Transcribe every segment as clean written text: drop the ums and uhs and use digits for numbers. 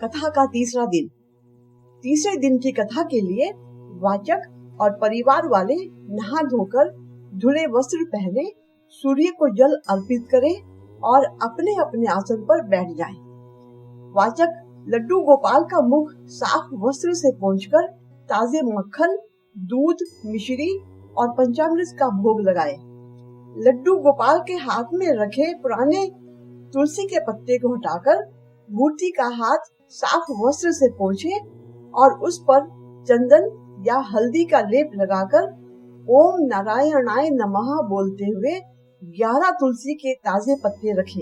कथा का तीसरा दिन। तीसरे दिन की कथा के लिए वाचक और परिवार वाले नहा धोकर धुले वस्त्र पहने सूर्य को जल अर्पित करें और अपने अपने आसन पर बैठ जाएं। वाचक लड्डू गोपाल का मुख साफ वस्त्र से पोंछकर ताजे मक्खन, दूध, मिश्री और पंचामृत का भोग लगाए। लड्डू गोपाल के हाथ में रखे पुराने तुलसी के पत्ते को हटाकर मूर्ति का हाथ साफ वस्त्र से पोंछे और उस पर चंदन या हल्दी का लेप लगाकर ओम नारायणाय नमः बोलते हुए 11 तुलसी के ताजे पत्ते रखे।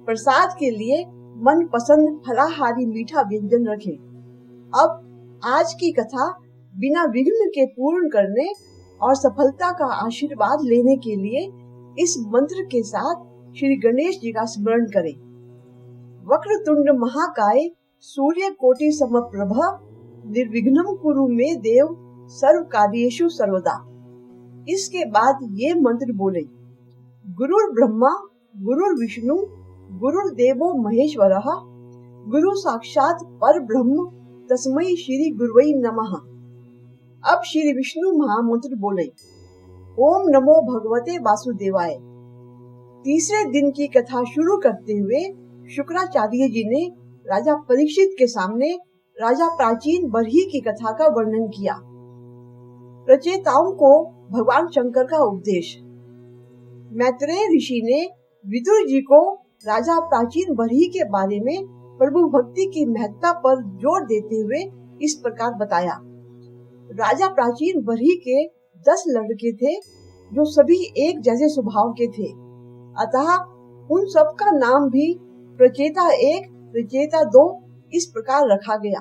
प्रसाद के लिए मन पसंद फलाहारी मीठा व्यंजन रखे। अब आज की कथा बिना विघ्न के पूर्ण करने और सफलता का आशीर्वाद लेने के लिए इस मंत्र के साथ श्री गणेश जी का स्मरण करें। वक्रतुंड महाकाय सूर्य कोटि समप्रभ निर्विघ्नं कुरु मे देव सर्व कार्येषु सर्वदा। इसके बाद ये मंत्र बोले। गुरुर् ब्रह्मा गुरुर् विष्णु गुरुर्देवो महेश्वरः गुरु साक्षात परब्रह्म तस्मै श्री गुरुवे नमः। अब श्री विष्णु महामंत्र बोले। ओम नमो भगवते वासुदेवाय। तीसरे दिन की कथा शुरू करते हुए शुक्राचार्य जी ने राजा परीक्षित के सामने राजा प्राचीन बरही की कथा का वर्णन किया। प्रचेताओं को भगवान शंकर का उपदेश। मैत्रेय ऋषि ने विदुर जी को राजा प्राचीन बरही के बारे में प्रभु भक्ति की महत्ता पर जोर देते हुए इस प्रकार बताया। राजा प्राचीन बरही के 10 लड़के थे जो सभी एक जैसे स्वभाव के थे, अतः उन सब का नाम भी प्रचेता 1, प्रचेता 2 इस प्रकार रखा गया।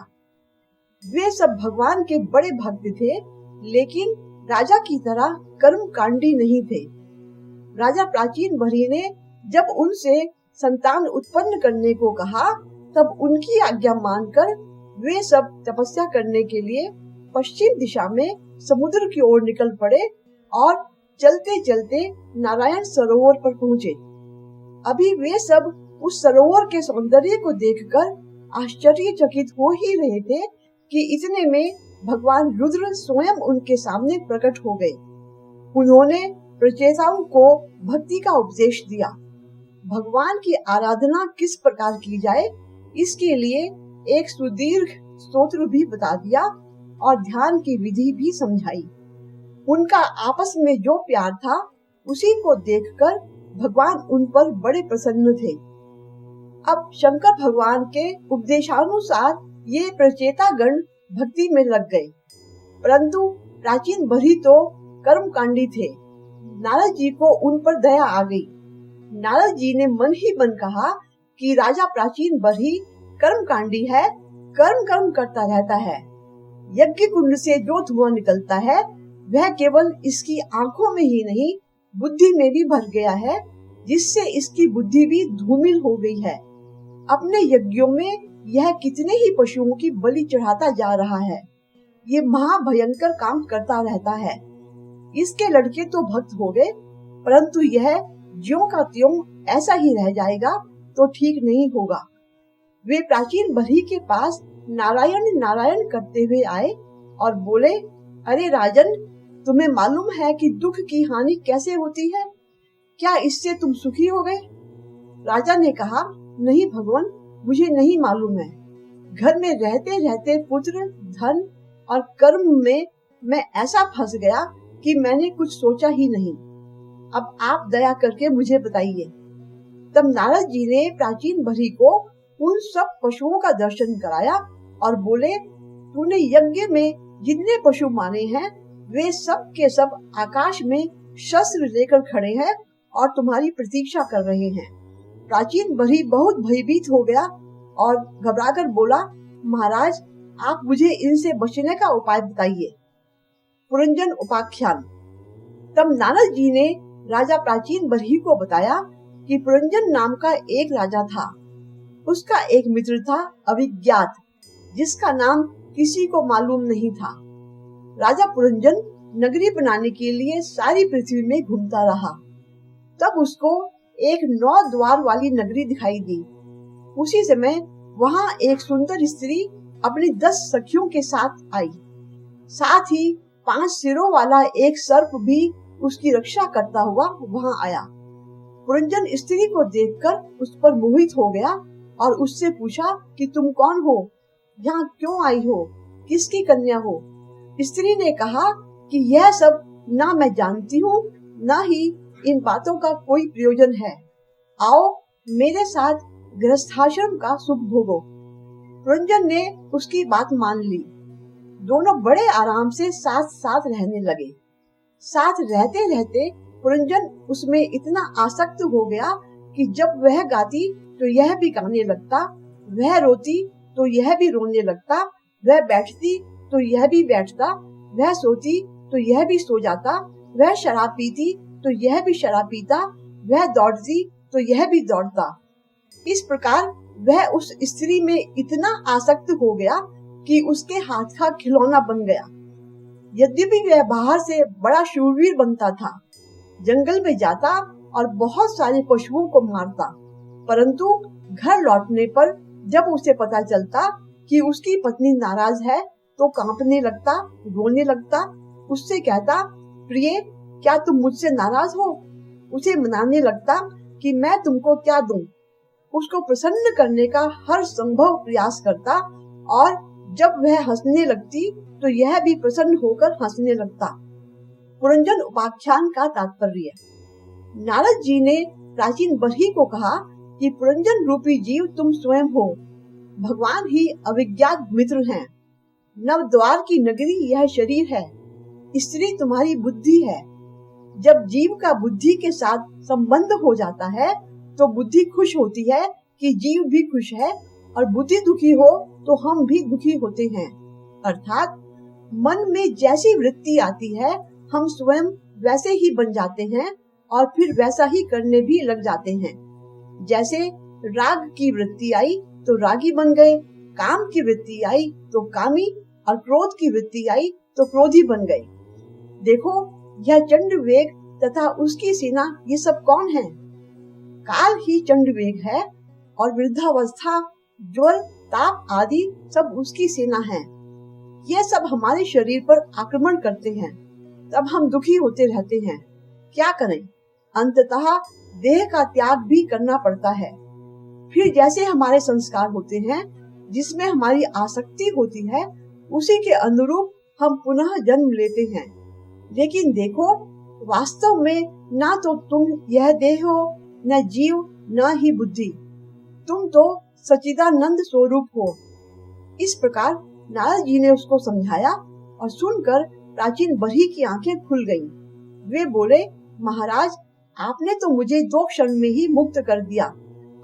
वे सब भगवान के बड़े भक्त थे, लेकिन राजा की तरह कर्म कांडी नहीं थे। राजा प्राचीन बरही ने जब उनसे संतान उत्पन्न करने को कहा, तब उनकी आज्ञा मानकर वे सब तपस्या करने के लिए पश्चिम दिशा में समुद्र की ओर निकल पड़े और चलते चलते नारायण सरोवर पर पहुँचे। अभी वे सब उस सरोवर के सौंदर्य को देखकर आश्चर्यचकित हो ही रहे थे कि इतने में भगवान रुद्र स्वयं उनके सामने प्रकट हो गए। उन्होंने प्रचेताओं को भक्ति का उपदेश दिया। भगवान की आराधना किस प्रकार की जाए, इसके लिए एक सुदीर्घ स्तोत्र भी बता दिया और ध्यान की विधि भी समझाई। उनका आपस में जो प्यार था, उसी को देखकर भगवान उन पर बड़े प्रसन्न थे। अब शंकर भगवान के उपदेशानुसार ये प्रचेता गण भक्ति में लग गए, परंतु प्राचीन बरही तो कर्मकांडी थे। नारद जी को उन पर दया आ गई। नारद जी ने मन ही मन कहा कि राजा प्राचीन बरही कर्मकांडी है, कर्म कर्म करता रहता है। यज्ञ कुंड से जो धुआं निकलता है वह केवल इसकी आंखों में ही नहीं, बुद्धि में भी भर गया है, जिससे इसकी बुद्धि भी धूमिल हो गई है। अपने यज्ञों में यह कितने ही पशुओं की बलि चढ़ाता जा रहा है। ये महाभयंकर काम करता रहता है। इसके लड़के तो भक्त हो गए, परंतु यह ज्यों का त्यों ऐसा ही रह जाएगा तो ठीक नहीं होगा। वे प्राचीन बरही के पास नारायण नारायण करते हुए आए और बोले, अरे राजन, तुम्हें मालूम है कि दुख की हानि कैसे होती है? क्या इससे तुम सुखी हो गए? राजा ने कहा, नहीं भगवान, मुझे नहीं मालूम है। घर में रहते रहते पुत्र, धन और कर्म में मैं ऐसा फंस गया कि मैंने कुछ सोचा ही नहीं। अब आप दया करके मुझे बताइए। तब नारद जी ने प्राचीन बरही को उन सब पशुओं का दर्शन कराया और बोले, तूने यज्ञ में जितने पशु माने हैं, वे सब के सब आकाश में शस्त्र लेकर खड़े हैं और तुम्हारी प्रतीक्षा कर रहे हैं। प्राचीन बरही बहुत भयभीत हो गया और घबराकर बोला, महाराज, आप मुझे इनसे बचने का उपाय बताइए। पुरंजन उपाख्यान। तब नारद जी ने राजा प्राचीन बरही को बताया कि पुरंजन नाम का एक राजा था। उसका एक मित्र था अभिज्ञात, जिसका नाम किसी को मालूम नहीं था। राजा पुरंजन नगरी बनाने के लिए सारी पृथ्वी में घूमता रहा। तब उसको एक 9 द्वार वाली नगरी दिखाई दी। उसी समय वहाँ एक सुंदर स्त्री अपनी 10 सखियों के साथ आई। साथ ही 5 सिरों वाला एक सर्प भी उसकी रक्षा करता हुआ वहाँ आया। पुरंजन स्त्री को देखकर उस पर मोहित हो गया और उससे पूछा कि तुम कौन हो, यहाँ क्यों आई हो, किसकी कन्या हो। स्त्री ने कहा कि यह सब ना मैं जानती हूँ, ना ही इन बातों का कोई प्रयोजन है। आओ मेरे साथ गृहस्थाश्रम का सुख भोगो। पुरंजन ने उसकी बात मान ली। दोनों बड़े आराम से साथ साथ रहने लगे। साथ रहते रहते पुरंजन उसमें इतना आसक्त हो गया कि जब वह गाती तो यह भी गाने लगता, वह रोती तो यह भी रोने लगता, वह बैठती तो यह भी बैठता, वह सोती तो यह भी सो जाता, वह शराब पीती तो यह भी शराब पीता, वह दौड़ती तो यह भी दौड़ता। इस प्रकार वह उस स्त्री में इतना आसक्त हो गया कि उसके हाथ का खिलौना बन गया। यद्यपि वह बाहर से बड़ा शूरवीर बनता था, जंगल में जाता और बहुत सारे पशुओं को मारता, परंतु घर लौटने पर जब उसे पता चलता कि उसकी पत्नी नाराज है तो कांपने लगता, रोने लगता। उससे कहता, प्रिय क्या तुम मुझसे नाराज हो? उसे मनाने लगता कि मैं तुमको क्या दूं। उसको प्रसन्न करने का हर संभव प्रयास करता और जब वह हंसने लगती तो यह भी प्रसन्न होकर हंसने लगता। पुरंजन उपाख्यान का तात्पर्य। नारद जी ने प्राचीन बरही को कहा कि पुरंजन रूपी जीव तुम स्वयं हो, भगवान ही अविज्ञात मित्र हैं। नवद्वार की नगरी यह शरीर है, स्त्री तुम्हारी बुद्धि है। जब जीव का बुद्धि के साथ संबंध हो जाता है तो बुद्धि खुश होती है कि जीव भी खुश है, और बुद्धि दुखी हो तो हम भी दुखी होते हैं। अर्थात मन में जैसी वृत्ति आती है हम स्वयं वैसे ही बन जाते हैं और फिर वैसा ही करने भी लग जाते हैं। जैसे राग की वृत्ति आई तो रागी बन गए, काम की वृत्ति आई तो कामी, और क्रोध की वृत्ति आई तो क्रोधी बन गए। देखो यह चंडवेग तथा उसकी सेना, ये सब कौन है? काल ही चंडवेग है और वृद्धावस्था, ज्वर, ताप आदि सब उसकी सेना है। ये सब हमारे शरीर पर आक्रमण करते हैं, तब हम दुखी होते रहते हैं। क्या करें? अंततः देह का त्याग भी करना पड़ता है। फिर जैसे हमारे संस्कार होते हैं, जिसमें हमारी आसक्ति होती है, उसी के अनुरूप हम पुनः जन्म लेते हैं। लेकिन देखो, वास्तव में ना तो तुम यह देह हो, न जीव, न ही बुद्धि। तुम तो सच्चिदानंद स्वरूप हो। इस प्रकार नारद जी ने उसको समझाया और सुनकर प्राचीन बरही की आंखें खुल गईं। वे बोले, महाराज आपने तो मुझे 2 क्षण में ही मुक्त कर दिया,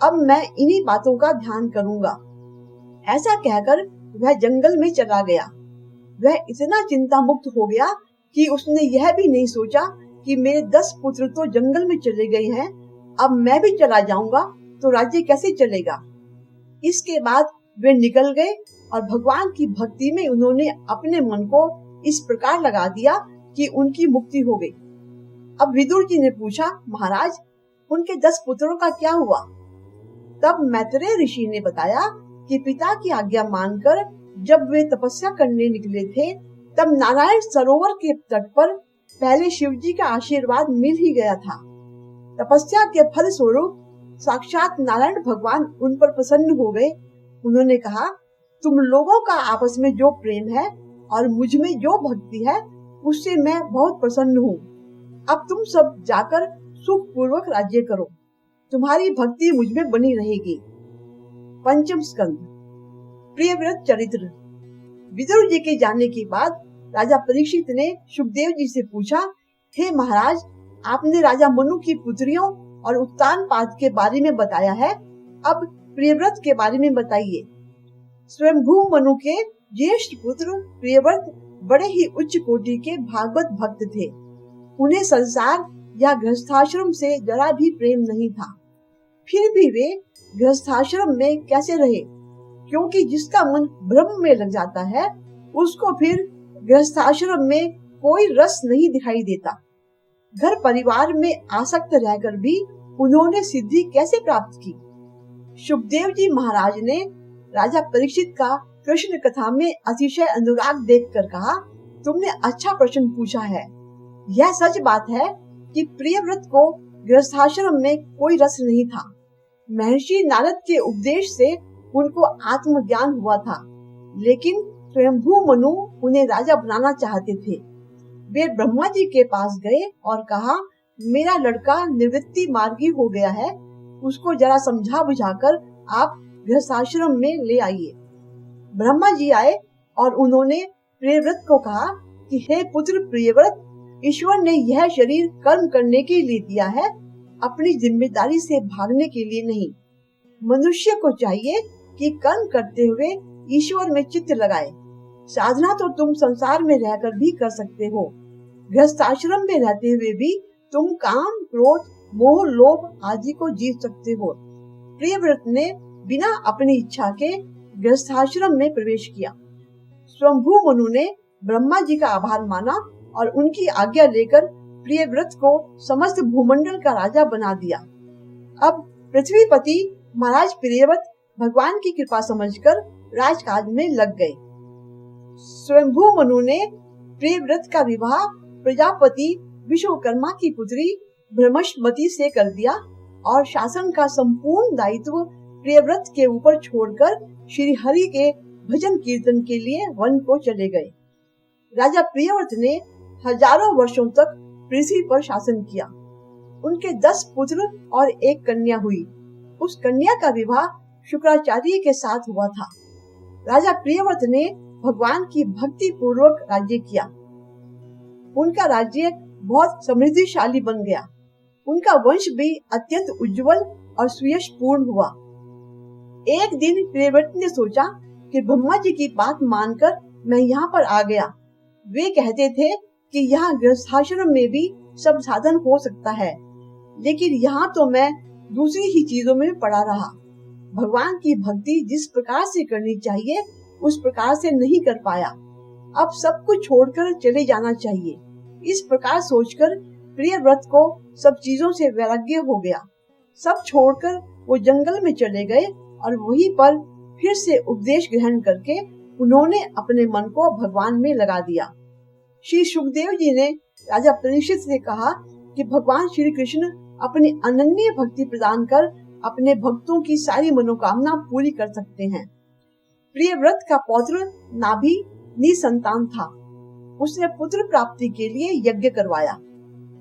अब मैं इन्हीं बातों का ध्यान करूंगा। ऐसा कहकर वह जंगल में चला गया। वह इतना चिंता मुक्त हो गया कि उसने यह भी नहीं सोचा कि मेरे 10 पुत्र तो जंगल में चले गए हैं, अब मैं भी चला जाऊंगा तो राज्य कैसे चलेगा। इसके बाद वे निकल गए और भगवान की भक्ति में उन्होंने अपने मन को इस प्रकार लगा दिया कि उनकी मुक्ति हो गई। अब विदुर जी ने पूछा, महाराज उनके 10 पुत्रों का क्या हुआ? तब मैत्रेय ऋषि ने बताया कि पिता की आज्ञा मानकर जब वे तपस्या करने निकले थे, तब नारायण सरोवर के तट पर पहले शिव जी का आशीर्वाद मिल ही गया था। तपस्या के फल स्वरूप साक्षात नारायण भगवान उन पर प्रसन्न हो गए। उन्होंने कहा, तुम लोगों का आपस में जो प्रेम है और मुझ में जो भक्ति है, उससे मैं बहुत प्रसन्न हूँ। अब तुम सब जाकर सुख पूर्वक राज्य करो, तुम्हारी भक्ति मुझ में बनी रहेगी। पंचम स्कंद, प्रियव्रत चरित्र। विदुर जी के जाने के बाद राजा परीक्षित ने सुखदेव जी से पूछा, हे महाराज, आपने राजा मनु की पुत्रियों और उत्तानपाद के बारे में बताया है, अब प्रियव्रत के बारे में बताइए। स्वयंभू मनु के ज्येष्ठ पुत्र प्रियव्रत बड़े ही उच्च कोटि के भागवत भक्त थे। उन्हें संसार या गृहस्थाश्रम से जरा भी प्रेम नहीं था। फिर भी वे गृहस्थाश्रम में कैसे रहे? क्योंकि जिसका मन ब्रह्म में लग जाता है, उसको फिर गृहस्थाश्रम में कोई रस नहीं दिखाई देता। घर परिवार में आसक्त रहकर भी उन्होंने सिद्धि कैसे प्राप्त की? सुखदेव जी महाराज ने राजा परीक्षित का कृष्ण कथा में अतिशय अनुराग देखकर कहा, तुमने अच्छा प्रश्न पूछा है। यह सच बात है कि प्रियव्रत को गृहस्थाश्रम में कोई रस नहीं था। महर्षि नारद के उपदेश से उनको आत्मज्ञान हुआ था, लेकिन स्वयंभू मनु उन्हें राजा बनाना चाहते थे। वे ब्रह्मा जी के पास गए और कहा, मेरा लड़का निवृत्ति मार्गी हो गया है, उसको जरा समझा बुझाकर आप गृहस्थाश्रम में ले आइए। ब्रह्मा जी आए और उन्होंने प्रियव्रत को कहा कि हे पुत्र प्रियव्रत, ईश्वर ने यह शरीर कर्म करने के लिए दिया है, अपनी जिम्मेदारी से भागने के लिए नहीं। मनुष्य को चाहिए कि कर्म करते हुए ईश्वर में चित्त लगाए। साधना तो तुम संसार में रहकर भी कर सकते हो। गृहस्थाश्रम में रहते हुए भी तुम काम, क्रोध, मोह, लोभ आदि को जीत सकते हो। प्रियव्रत ने बिना अपनी इच्छा के गृहस्थाश्रम में प्रवेश किया। स्वयंभू मनु ने ब्रह्मा जी का आभार माना और उनकी आज्ञा लेकर प्रियव्रत को समस्त भूमंडल का राजा बना दिया। अब पृथ्वीपति महाराज प्रियव्रत भगवान की कृपा समझकर राजकाज में लग गए। स्वयंभू मनु ने प्रियव्रत का विवाह प्रजापति विश्वकर्मा की पुत्री ब्रह्मष्मति से कर दिया और शासन का संपूर्ण दायित्व प्रियव्रत के ऊपर छोड़कर श्री हरि के भजन कीर्तन के लिए वन को चले गए। राजा प्रियव्रत ने हजारों वर्षों तक पृथ्वी पर शासन किया। उनके 10 पुत्र और 1 कन्या हुई। उस कन्या का विवाह शुक्राचार्य के साथ हुआ था। राजा प्रियव्रत ने भगवान की भक्ति पूर्वक राज्य किया। उनका राज्य बहुत समृद्धिशाली बन गया। उनका वंश भी अत्यंत उज्जवल और सुयशपूर्ण हुआ। एक दिन प्रियव्रत ने सोचा कि ब्रह्मा जी की बात मानकर मैं यहाँ पर आ गया। वे कहते थे कि यहाँ गृहस्थाश्रम में भी सब साधन हो सकता है, लेकिन यहाँ तो मैं दूसरी ही चीजों में पड़ा रहा। भगवान की भक्ति जिस प्रकार से करनी चाहिए उस प्रकार से नहीं कर पाया। अब सब कुछ छोड़कर चले जाना चाहिए। इस प्रकार सोचकर प्रियव्रत को सब चीजों से वैराग्य हो गया। सब छोड़कर वो जंगल में चले गए और वहीं पर फिर से उपदेश ग्रहण करके उन्होंने अपने मन को भगवान में लगा दिया। श्री सुखदेव जी ने राजा परीक्षित से कहा कि भगवान श्री कृष्ण अपनी अनन्य भक्ति प्रदान कर अपने भक्तों की सारी मनोकामना पूरी कर सकते हैं। प्रियव्रत का पौत्र नाभि निसंतान था। उसने पुत्र प्राप्ति के लिए यज्ञ करवाया।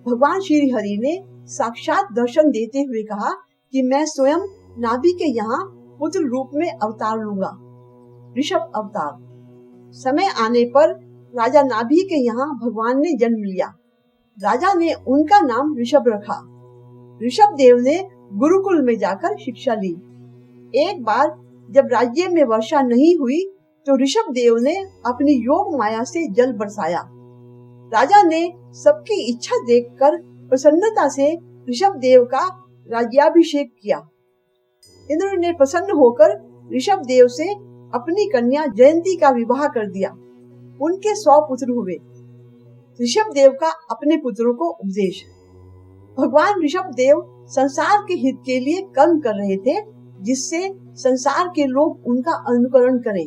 भगवान श्री हरि ने साक्षात दर्शन देते हुए कहा कि मैं स्वयं नाभि के यहाँ पुत्र रूप में अवतार लूंगा, ऋषभ अवतार। समय आने पर राजा नाभि के यहाँ भगवान ने जन्म लिया। राजा ने उनका नाम ऋषभ रखा। ऋषभ देव ने गुरुकुल में जाकर शिक्षा ली। एक बार जब राज्य में वर्षा नहीं हुई तो ऋषभ देव ने अपनी योग माया से जल बरसाया। राजा ने सबकी इच्छा देखकर प्रसन्नता से ऋषभ देव का राज्याभिषेक किया। इंद्र ने प्रसन्न होकर ऋषभ देव से अपनी कन्या जयंती का विवाह कर दिया। उनके 100 पुत्र हुए। ऋषभ देव का अपने पुत्रों को उपदेश। भगवान ऋषभ देव संसार के हित के लिए कर्म कर रहे थे, जिससे संसार के लोग उनका अनुकरण करें।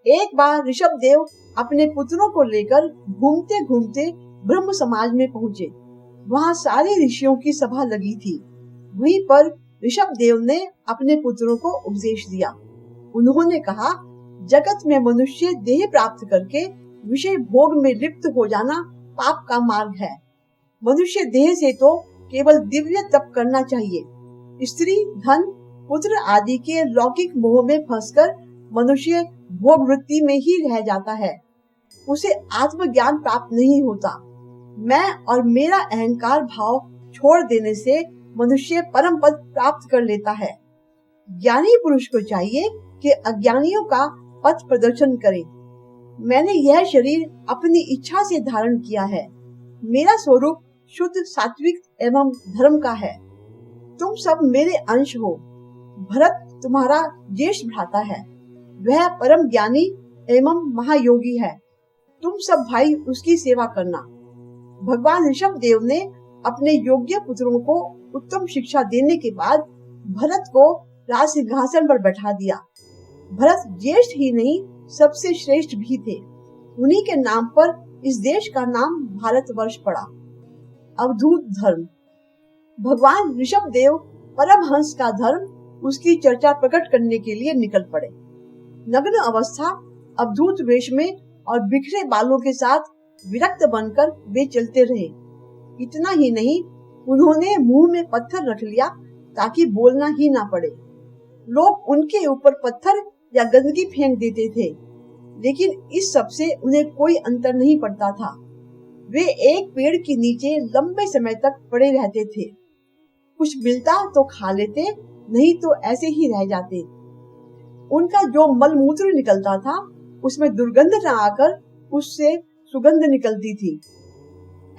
एक बार ऋषभ देव अपने पुत्रों को लेकर घूमते घूमते ब्रह्म समाज में पहुँचे। वहाँ सारे ऋषियों की सभा लगी थी। वहीं पर ऋषभ देव ने अपने पुत्रों को उपदेश दिया। उन्होंने कहा, जगत में मनुष्य देह प्राप्त करके विषय भोग में लिप्त हो जाना पाप का मार्ग है। मनुष्य देह से तो केवल दिव्य तप करना चाहिए। स्त्री, धन, पुत्र आदि के लौकिक मोह में फंसकर मनुष्य भोग वृत्ति में ही रह जाता है। उसे आत्मज्ञान प्राप्त नहीं होता। मैं और मेरा अहंकार भाव छोड़ देने से मनुष्य परम पद प्राप्त कर लेता है। ज्ञानी पुरुष को चाहिए कि अज्ञानियों का पथ प्रदर्शन करे। मैंने यह शरीर अपनी इच्छा से धारण किया है। मेरा स्वरूप शुद्ध, सात्विक एवं धर्म का है। तुम सब मेरे अंश हो। भरत तुम्हारा ज्येष्ठ भ्राता है। वह परम ज्ञानी एवं महायोगी है। तुम सब भाई उसकी सेवा करना। भगवान ऋषभ देव ने अपने योग्य पुत्रों को उत्तम शिक्षा देने के बाद भरत को राज सिंहासन पर बैठा दिया। भरत ज्येष्ठ ही नहीं सबसे श्रेष्ठ भी थे। उन्हीं के नाम पर इस देश का नाम भारतवर्ष पड़ा। अवधूत धर्म। भगवान ऋषभ देव परमहंस का धर्म उसकी चर्चा प्रकट करने के लिए निकल पड़े। नग्न अवस्था, अवधूत वेश में और बिखरे बालों के साथ विरक्त बनकर वे चलते रहे। इतना ही नहीं, उन्होंने मुंह में पत्थर रख लिया ताकि बोलना ही ना पड़े। लोग उनके ऊपर पत्थर या गंदगी फेंक देते थे, लेकिन इस सब से उन्हें कोई अंतर नहीं पड़ता था। वे एक पेड़ के नीचे लंबे समय तक पड़े रहते थे। कुछ मिलता तो खा लेते, नहीं तो ऐसे ही रह जाते। उनका जो मलमूत्र निकलता था उसमें दुर्गंध न आकर उससे सुगंध निकलती थी।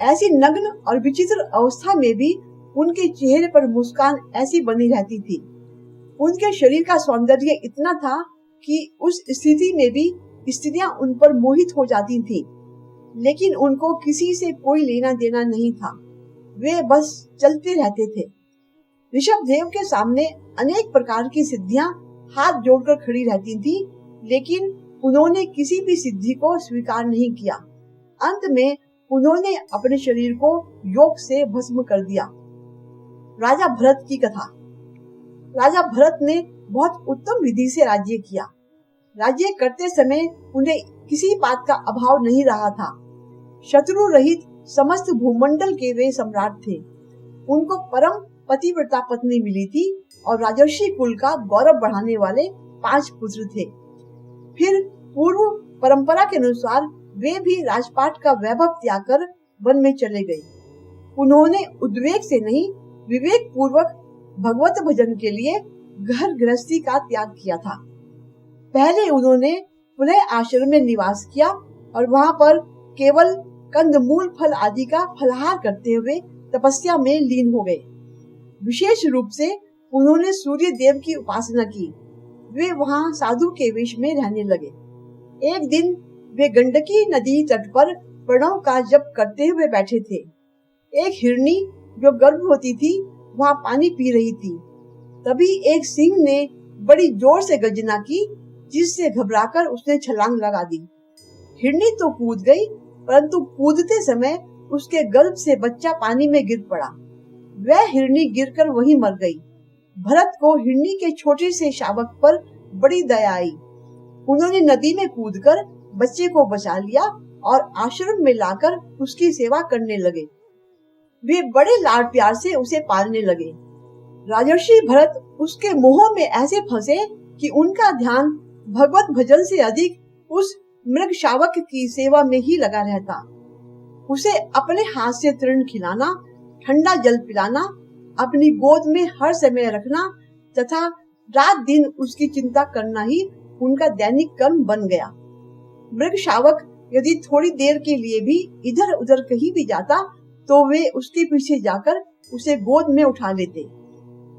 ऐसी नग्न और विचित्र अवस्था में भी उनके चेहरे पर मुस्कान ऐसी बनी रहती थी। उनके शरीर का सौंदर्य इतना था कि उस स्थिति में भी स्त्रियां उन पर मोहित हो जाती थीं, लेकिन उनको किसी से कोई लेना देना नहीं था। वे बस चलते रहते थे। ऋषभ देव के सामने अनेक प्रकार की सिद्धियां हाथ जोड़कर खड़ी रहती थीं, लेकिन उन्होंने किसी भी सिद्धि को स्वीकार नहीं किया। अंत में उन्होंने अपने शरीर को योग से भस्म कर दिया। राजा भरत की कथा। राजा भरत ने बहुत उत्तम विधि से राज्य किया। राज्य करते समय उन्हें किसी बात का अभाव नहीं रहा था। शत्रु रहित समस्त भूमंडल के वे सम्राट थे। उनको परम पतिव्रता पत्नी मिली थी और राजर्षि कुल का गौरव बढ़ाने वाले 5 पुत्र थे। फिर पूर्व परंपरा के अनुसार वे भी राजपाट का वैभव त्याग कर वन में चले गए। उन्होंने उद्वेग से नहीं, विवेक पूर्वक भगवत भजन के लिए घर गृहस्थी का त्याग किया था। पहले उन्होंने पुनः आश्रम में निवास किया और वहां पर केवल कंदमूल फल आदि का फलाहार करते हुए तपस्या में लीन हो गए। विशेष रूप से उन्होंने सूर्य देव की उपासना की। वे वहां साधु के वेश में रहने लगे। एक दिन वे गंडकी नदी तट पर प्रणव का जप करते हुए बैठे थे। एक हिरनी जो गर्भवती थी वहां पानी पी रही थी। तभी एक सिंह ने बड़ी जोर से गर्जना की, जिससे घबराकर उसने छलांग लगा दी। हिरनी तो कूद गई, परंतु कूदते समय उसके गर्भ से बच्चा पानी में गिर पड़ा। वह हिरनी गिरकर वहीं मर गई। भरत को हिरनी के छोटे से शावक पर बड़ी दया आई। उन्होंने नदी में कूदकर बच्चे को बचा लिया और आश्रम में लाकर उसकी सेवा करने लगे। वे बड़े लाड प्यार से उसे पालने लगे। राजर्षि भरत उसके मोह में ऐसे फंसे कि उनका ध्यान भगवत भजन से अधिक उस मृग शावक की सेवा में ही लगा रहता। उसे अपने हाथ से तृण खिलाना, ठंडा जल पिलाना, अपनी गोद में हर समय रखना तथा रात दिन उसकी चिंता करना ही उनका दैनिक कर्म बन गया। मृग शावक यदि थोड़ी देर के लिए भी इधर उधर कहीं भी जाता तो वे उसके पीछे जाकर उसे गोद में उठा लेते।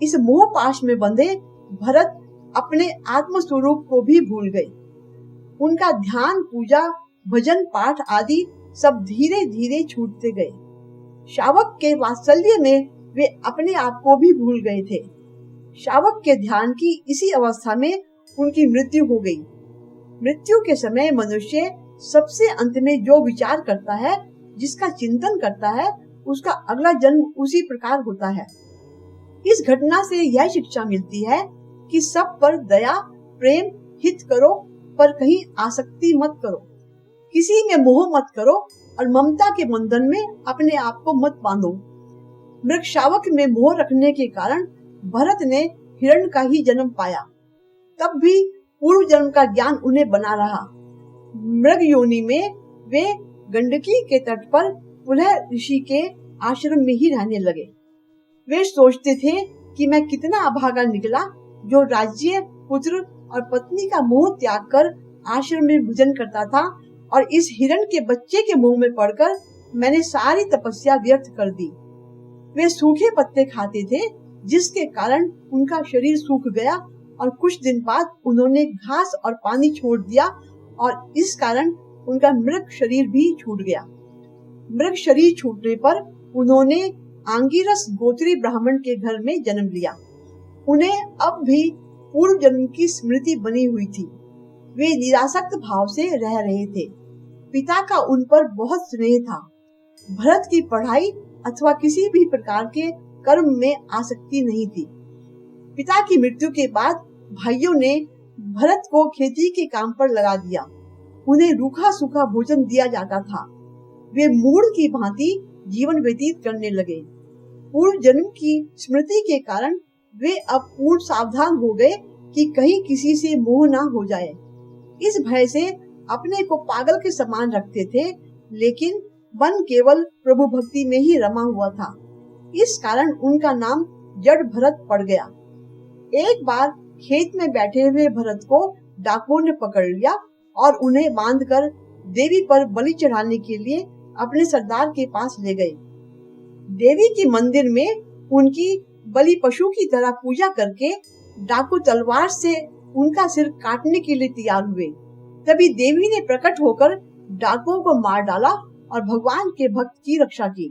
इस मोह पाश में बंधे भरत अपने आत्म स्वरूप को भी भूल गए। उनका ध्यान, पूजा, भजन पाठ आदि सब धीरे धीरे छूटते गए। शावक के वात्सल्य में वे अपने आप को भी भूल गए थे। शावक के ध्यान की इसी अवस्था में उनकी मृत्यु हो गई। मृत्यु के समय मनुष्य सबसे अंत में जो विचार करता है, जिसका चिंतन करता है, उसका अगला जन्म उसी प्रकार होता है। इस घटना से यह शिक्षा मिलती है कि सब पर दया, प्रेम, हित करो, पर कहीं आसक्ति मत करो। किसी में मोह मत करो और ममता के बंधन में अपने आप को मत बांधो। मृग शावक में मोह रखने के कारण भरत ने हिरण का ही जन्म पाया। तब भी पूर्व जन्म का ज्ञान उन्हें बना रहा। मृग योनि में वे गंडकी के तट पर पुलह ऋषि के आश्रम में ही रहने लगे। वे सोचते थे कि मैं कितना अभागा निकला जो राज्य, पुत्र और पत्नी का मोह त्याग कर आश्रम में भजन करता था, और इस हिरण के बच्चे के मुंह में पड़कर मैंने सारी तपस्या व्यर्थ कर दी। वे सूखे पत्ते खाते थे, जिसके कारण उनका शरीर सूख गया और कुछ दिन बाद उन्होंने घास और पानी छोड़ दिया और इस कारण उनका मृग शरीर भी छूट गया। मृग शरीर छूटने पर उन्होंने आंगिरस गोत्री ब्राह्मण के घर में जन्म लिया। उन्हें अब भी पूर्व जन्म की स्मृति बनी हुई थी। वे निरासक्त भाव से रह रहे थे। पिता का उन पर बहुत स्नेह था। भरत की पढ़ाई अथवा किसी भी प्रकार के कर्म में आसक्ति नहीं थी। पिता की मृत्यु के बाद भाइयों ने भरत को खेती के काम पर लगा दिया। उन्हें रूखा सूखा भोजन दिया जाता था। वे मूढ़ की भांति जीवन व्यतीत करने लगे। पूर्व जन्म की स्मृति के कारण वे अब पूर्ण सावधान हो गए कि कहीं किसी से मोह ना हो जाए। इस भय से अपने को पागल के समान रखते थे, लेकिन मन केवल प्रभु भक्ति में ही रमा हुआ था। इस कारण उनका नाम जड़ भरत पड़ गया। एक बार खेत में बैठे हुए भरत को डाकुओं ने पकड़ लिया और उन्हें बांधकर देवी पर बलि चढ़ाने के लिए अपने सरदार के पास ले गए। देवी के मंदिर में उनकी बलि पशु की तरह पूजा करके डाकू तलवार से उनका सिर काटने के लिए तैयार हुए। तभी देवी ने प्रकट होकर डाकुओं को मार डाला और भगवान के भक्त की रक्षा की।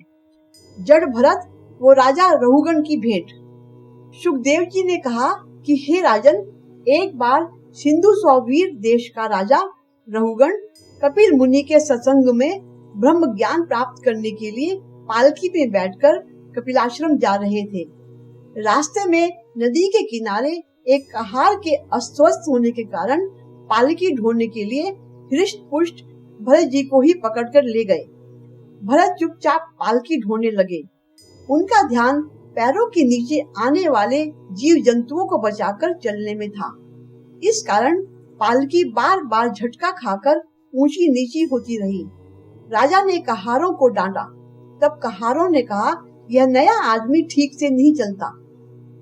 जड़ भरत वो राजा रहुगण की भेंट। सुखदेव जी ने कहा कि हे राजन, एक बार सिंधु सौवीर देश का राजा रहुगण कपिल मुनि के सत्संग में ब्रह्म ज्ञान प्राप्त करने के लिए पालकी में बैठकर कपिलाश्रम जा रहे थे। रास्ते में नदी के किनारे एक कहार के अस्वस्थ होने के कारण पालकी ढोने के लिए हृष्ट पुष्ट भरत जी को ही पकड़कर ले गए। भरत चुपचाप पालकी ढोने लगे। उनका ध्यान पैरों के नीचे आने वाले जीव जंतुओं को बचाकर चलने में था। इस कारण पालकी बार बार झटका खाकर ऊंची नीची होती रही। राजा ने कहारों को डांटा। तब कहारों ने कहा, यह नया आदमी ठीक से नहीं चलता।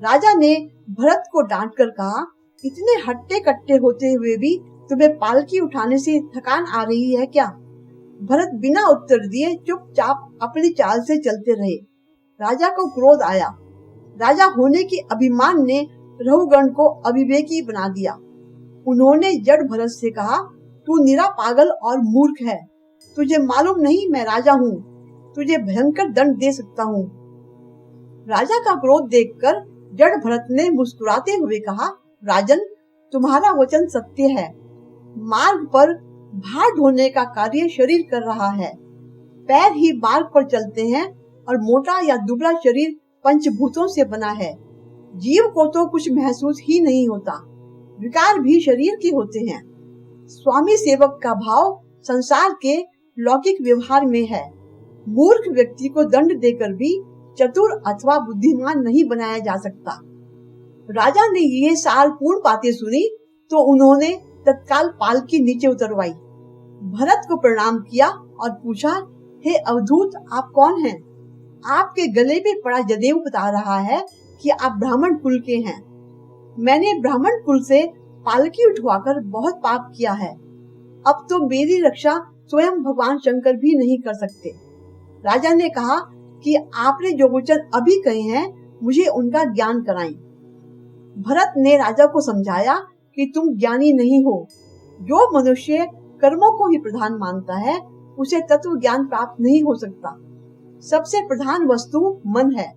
राजा ने भरत को डांट कर कहा, इतने हट्टे कट्टे होते हुए भी तुम्हें पालकी उठाने से थकान आ रही है क्या? भरत बिना उत्तर दिए चुपचाप अपनी चाल से चलते रहे। राजा को क्रोध आया। राजा होने के अभिमान ने रहुगण को अविवेकी बना दिया। उन्होंने जड़ भरत से कहा, तू निरा पागल और मूर्ख है। तुझे मालूम नहीं मैं राजा हूँ, तुझे भयंकर दंड दे सकता हूँ। राजा का क्रोध देखकर जड़ भरत ने मुस्कुराते हुए कहा, राजन, तुम्हारा वचन सत्य है। मार्ग पर भार ढोने का कार्य शरीर कर रहा है। पैर ही मार्ग पर चलते हैं और मोटा या दुबला शरीर पंचभूतों से बना है। जीव को तो कुछ महसूस ही नहीं होता। विकार भी शरीर के होते हैं। स्वामी सेवक का भाव संसार के लौकिक व्यवहार में है। मूर्ख व्यक्ति को दंड देकर भी चतुर अथवा बुद्धिमान नहीं बनाया जा सकता। राजा ने ये सारपूर्ण बातें सुनी तो उन्होंने तत्काल पालकी नीचे उतरवाई। भरत को प्रणाम किया और पूछा, हे अवधूत, आप कौन हैं? आपके गले पे पड़ा जनेऊ बता रहा है कि आप ब्राह्मण कुल के हैं। मैंने ब्राह्मण कुल से पालकी उठवाकर बहुत पाप किया है। अब तो मेरी रक्षा स्वयं भगवान शंकर भी नहीं कर सकते। राजा ने कहा कि आपने जो वचन अभी कहे हैं, मुझे उनका ज्ञान कराएं। भरत ने राजा को समझाया कि तुम ज्ञानी नहीं हो। जो मनुष्य कर्मों को ही प्रधान मानता है, उसे तत्व ज्ञान प्राप्त नहीं हो सकता। सबसे प्रधान वस्तु मन है।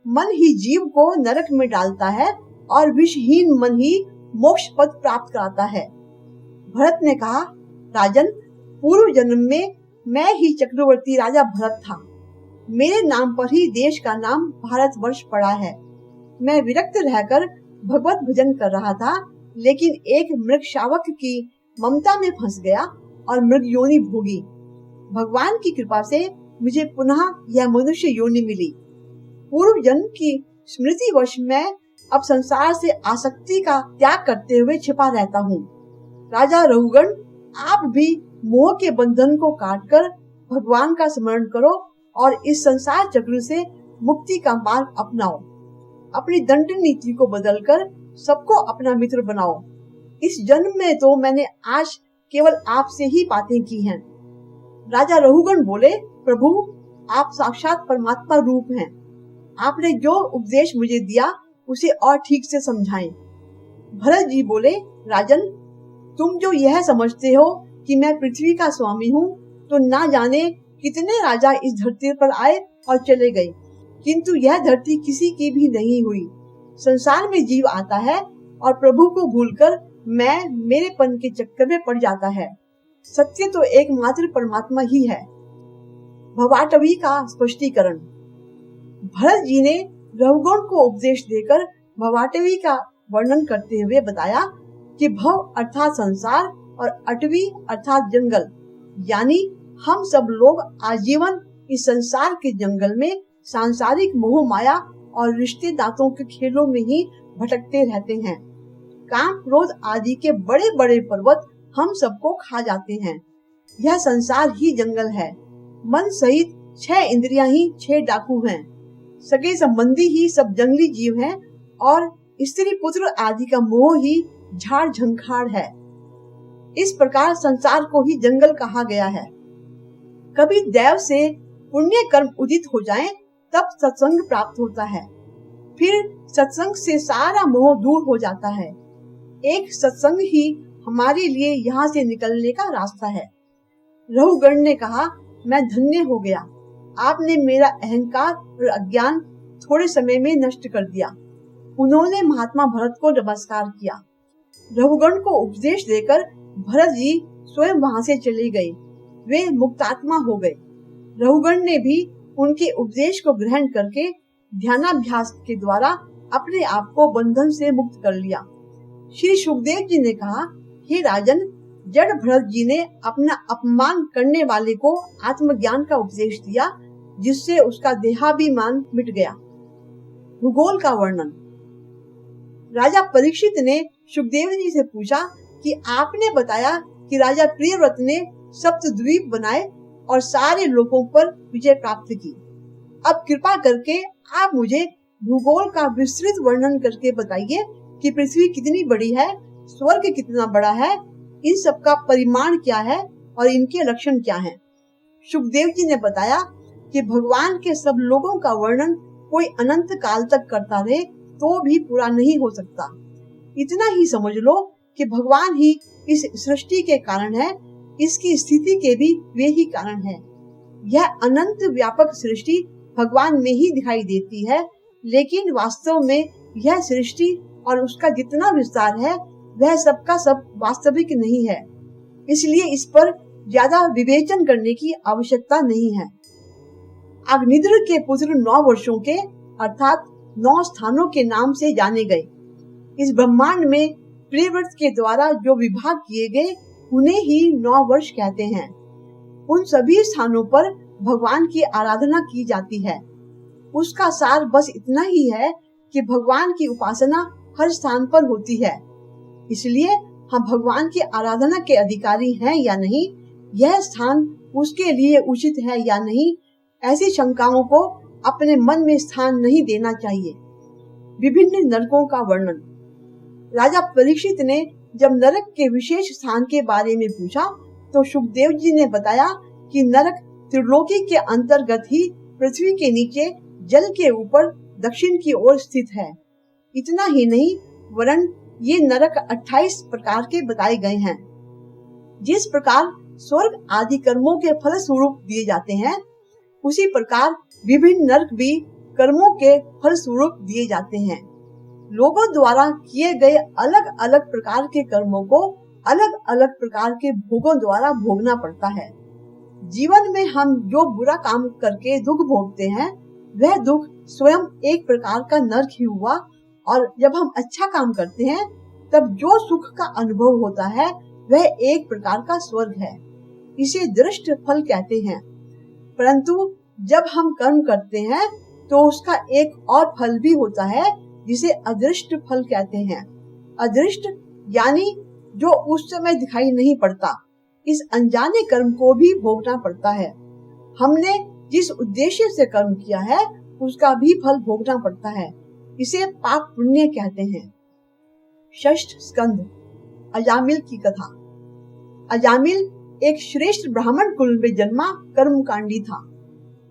मन ही जीव को नरक में डालता है और विषहीन मन ही मोक्ष पद प्राप्त कराता है। भरत ने कहा, राजन, पूर्व जन्म में मैं ही चक्रवर्ती राजा भरत था। मेरे नाम पर ही देश का नाम भारतवर्ष पड़ा है। मैं विरक्त रहकर भगवत भजन कर रहा था, लेकिन एक मृग शावक की ममता में फंस गया और मृग योनि भोगी। भगवान की कृपा से मुझे पुनः यह मनुष्य योनि मिली। पूर्व जन्म की स्मृति वश मैं अब संसार से आसक्ति का त्याग करते हुए छिपा रहता हूँ। राजा रहुगण, आप भी मोह के बंधन को काटकर भगवान का स्मरण करो और इस संसार चक्र से मुक्ति का मार्ग अपनाओ। अपनी दंड नीति को बदलकर सबको अपना मित्र बनाओ। इस जन्म में तो मैंने आज केवल आपसे ही बातें की हैं। राजा रहुगण बोले, प्रभु, आप साक्षात परमात्मा रूप हैं। आपने जो उपदेश मुझे दिया उसे और ठीक से समझाएं। भरत जी बोले, राजन, तुम जो यह समझते हो कि मैं पृथ्वी का स्वामी हूँ, तो ना जाने कितने राजा इस धरती पर आए और चले गए, किंतु यह धरती किसी की भी नहीं हुई। संसार में जीव आता है और प्रभु को भूलकर मैं मेरेपन के चक्कर में पड़ जाता है। सत्य तो एकमात्र परमात्मा ही है। भवाटवी का स्पष्टीकरण। भरत जी ने रघुगण को उपदेश देकर भवाटवी का वर्णन करते हुए बताया कि भव अर्थात संसार और अटवी अर्थात जंगल, यानी हम सब लोग आजीवन इस संसार के जंगल में सांसारिक मोह माया और रिश्ते दांतों के खेलों में ही भटकते रहते हैं। काम क्रोध आदि के बड़े बड़े पर्वत हम सबको खा जाते हैं। यह संसार ही जंगल है। मन सहित 6 इंद्रियां ही 6 डाकू हैं। सगे संबंधी ही सब जंगली जीव हैं और स्त्री पुत्र आदि का मोह ही झाड़ झंखाड़ है। इस प्रकार संसार को ही जंगल कहा गया है। कभी दैव से पुण्य कर्म उदित हो जाएं, तब सत्संग प्राप्त होता है। फिर सत्संग से सारा मोह दूर हो जाता है। एक सत्संग ही हमारे लिए यहाँ से निकलने का रास्ता है। रघुगण ने कहा, मैं धन्य हो गया। आपने मेरा अहंकार और अज्ञान थोड़े समय में नष्ट कर दिया। उन्होंने महात्मा भरत को नमस्कार किया। रघुगण को उपदेश देकर भरत जी स्वयं वहां से चले गए। वे मुक्तात्मा हो गए। रघुगण ने भी उनके उपदेश को ग्रहण करके ध्यानाभ्यास के द्वारा अपने आप को बंधन से मुक्त कर लिया। श्री सुखदेव जी ने कहा, हे राजन, जड़ भरत जी ने अपना अपमान करने वाले को आत्मज्ञान का उपदेश दिया, जिससे उसका देहाभिमान मिट गया। भूगोल का वर्णन। राजा परीक्षित ने सुखदेव जी से पूछा कि आपने बताया कि राजा प्रियव्रत ने सप्तद्वीप बनाए और सारे लोगों पर विजय प्राप्त की। अब कृपा करके आप मुझे भूगोल का विस्तृत वर्णन करके बताइए कि पृथ्वी कितनी बड़ी है, स्वर्ग कितना बड़ा है, इन सब का परिमाण क्या है और इनके लक्षण क्या हैं। सुखदेव जी ने बताया कि भगवान के सब लोगों का वर्णन कोई अनंत काल तक करता रहे तो भी पूरा नहीं हो सकता। इतना ही समझ लो कि भगवान ही इस सृष्टि के कारण है, इसकी स्थिति के भी वे ही कारण है। यह अनंत व्यापक सृष्टि भगवान में ही दिखाई देती है, लेकिन वास्तव में यह सृष्टि और उसका जितना विस्तार है वह सबका सब वास्तविक नहीं है। इसलिए इस पर ज्यादा विवेचन करने की आवश्यकता नहीं है। अग्निद्र के पुत्र 9 वर्षों के अर्थात 9 स्थानों के नाम से जाने गए। इस ब्रह्मांड में प्रियव्रत के द्वारा जो विभाग किए गए उन्हें ही 9 वर्ष कहते हैं। उन सभी स्थानों पर भगवान की आराधना की जाती है। उसका सार बस इतना ही है कि भगवान की उपासना हर स्थान पर होती है। इसलिए हम भगवान की आराधना के अधिकारी हैं या नहीं, यह स्थान उसके लिए उचित है या नहीं, ऐसी शंकाओं को अपने मन में स्थान नहीं देना चाहिए। विभिन्न नरकों का वर्णन। राजा परीक्षित ने जब नरक के विशेष स्थान के बारे में पूछा तो सुखदेव जी ने बताया कि नरक त्रिलोकी के अंतर्गत ही पृथ्वी के नीचे जल के ऊपर दक्षिण की ओर स्थित है। इतना ही नहीं, वरन ये नरक 28 प्रकार के बताए गए हैं। जिस प्रकार स्वर्ग आदि कर्मों के फल स्वरूप दिए जाते हैं, उसी प्रकार विभिन्न नरक भी कर्मों के फल स्वरूप दिए जाते हैं। लोगों द्वारा किए गए अलग अलग प्रकार के कर्मों को अलग अलग प्रकार के भोगों द्वारा भोगना पड़ता है। जीवन में हम जो बुरा काम करके दुख भोगते हैं, वह दुख स्वयं एक प्रकार का नरक ही हुआ, और जब हम अच्छा काम करते हैं तब जो सुख का अनुभव होता है वह एक प्रकार का स्वर्ग है। इसे दृष्ट फल कहते हैं। परंतु जब हम कर्म करते हैं तो उसका एक और फल भी होता है, जिसे अदृष्ट फल कहते हैं। अदृष्ट यानी जो उस समय दिखाई नहीं पड़ता। इस अनजाने कर्म को भी भोगना पड़ता है। हमने जिस उद्देश्य से कर्म किया है उसका भी फल भोगना पड़ता है। इसे पाप पुण्य कहते हैं। षष्ठ स्कंद, अजामिल की कथा। अजामिल एक श्रेष्ठ ब्राह्मण कुल में जन्मा कर्मकांडी था।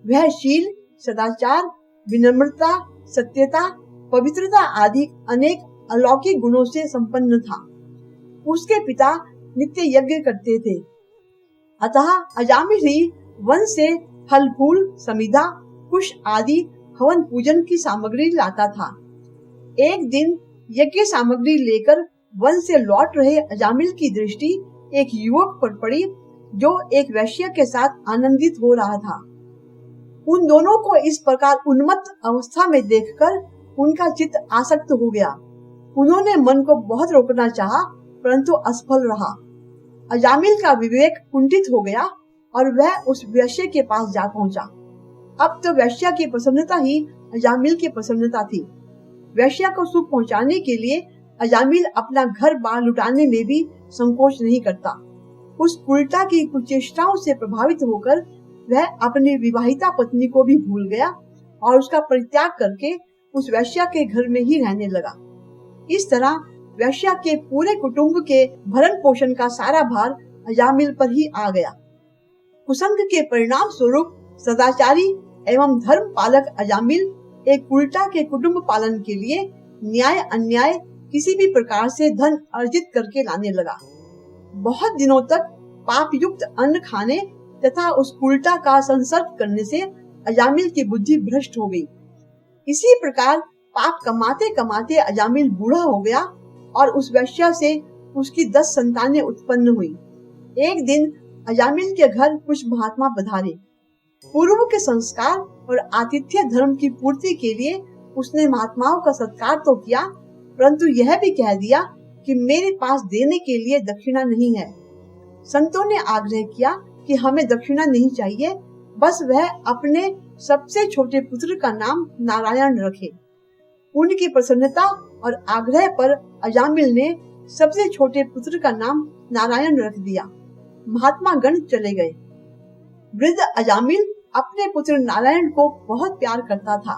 वह शील, सदाचार, विनम्रता, सत्यता, पवित्रता आदि अनेक अलौकिक गुणों से संपन्न था। उसके पिता नित्य यज्ञ करते थे, अतः अजामिल ही वन से फल फूल, समिधा, कुश आदि हवन पूजन की सामग्री लाता था। एक दिन यज्ञ सामग्री लेकर वन से लौट रहे अजामिल की दृष्टि एक युवक पर पड़ी जो एक वैश्य के साथ आनंदित हो रहा था। उन दोनों को इस प्रकार उन्मत्त अवस्था में देखकर उनका चित्त आसक्त हो गया। उन्होंने मन को बहुत रोकना चाहा, परंतु असफल रहा। अजामिल का विवेक कुंठित हो गया और वह उस वैश्य के पास जा पहुंचा। अब तो वैश्य की प्रसन्नता ही अजामिल की प्रसन्नता थी। वैश्य को सुख पहुंचाने के लिए अजामिल अपना घर बार लुटाने में भी संकोच नहीं करता। उस कुलटा की कुचेष्टाओं से प्रभावित होकर वह अपनी विवाहिता पत्नी को भी भूल गया और उसका परित्याग करके उस वैश्य के घर में ही रहने लगा। इस तरह वैश्य के पूरे कुटुंब के भरण पोषण का सारा भार अजामिल पर ही आ गया। कुसंग के परिणाम स्वरूप सदाचारी एवं धर्म पालक अजामिल एक कुलटा के कुटुंब पालन के लिए न्याय अन्याय किसी भी प्रकार से धन अर्जित करके लाने लगा। बहुत दिनों तक पाप युक्त अन्न खाने तथा उस कुलटा का संसर्ग करने से अजामिल की बुद्धि भ्रष्ट हो गई। इसी प्रकार पाप कमाते कमाते अजामिल बूढ़ा हो गया और उस वैश्य से उसकी 10 संतानें उत्पन्न हुई। एक दिन अजामिल के घर कुछ महात्मा पधारे। पूर्व के संस्कार और आतिथ्य धर्म की पूर्ति के लिए उसने महात्माओं का सत्कार तो किया, परंतु यह भी कह दिया कि मेरे पास देने के लिए दक्षिणा नहीं है। संतों ने आग्रह किया कि हमें दक्षिणा नहीं चाहिए, बस वह अपने सबसे छोटे पुत्र का नाम नारायण रखे। उनकी प्रसन्नता और आग्रह पर अजामिल ने सबसे छोटे पुत्र का नाम नारायण रख दिया। महात्मा गण चले गए। वृद्ध अजामिल अपने पुत्र नारायण को बहुत प्यार करता था।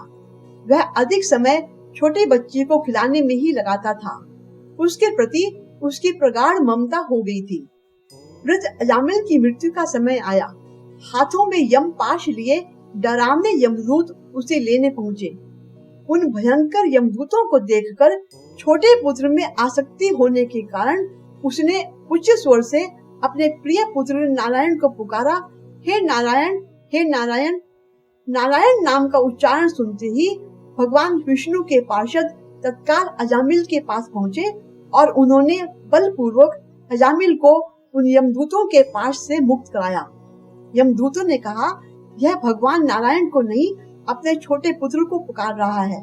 वह अधिक समय छोटे बच्चे को खिलाने में ही लगाता था। उसके प्रति उसकी प्रगाढ़ ममता हो गई थी। वृद्ध अजामिल की मृत्यु का समय आया। हाथों में यम पाश लिए डरावने यमदूत उसे लेने पहुंचे। उन भयंकर यमदूतों को देखकर छोटे पुत्र में आसक्ति होने के कारण उसने उच्च स्वर से अपने प्रिय पुत्र नारायण को पुकारा, हे नारायण, हे नारायण। नारायण नाम का उच्चारण सुनते ही भगवान विष्णु के पार्षद तत्काल अजामिल के पास पहुंचे और उन्होंने बलपूर्वक अजामिल को उन यमदूतों के पास से मुक्त कराया। यमदूतों ने कहा, यह भगवान नारायण को नहीं, अपने छोटे पुत्र को पुकार रहा है।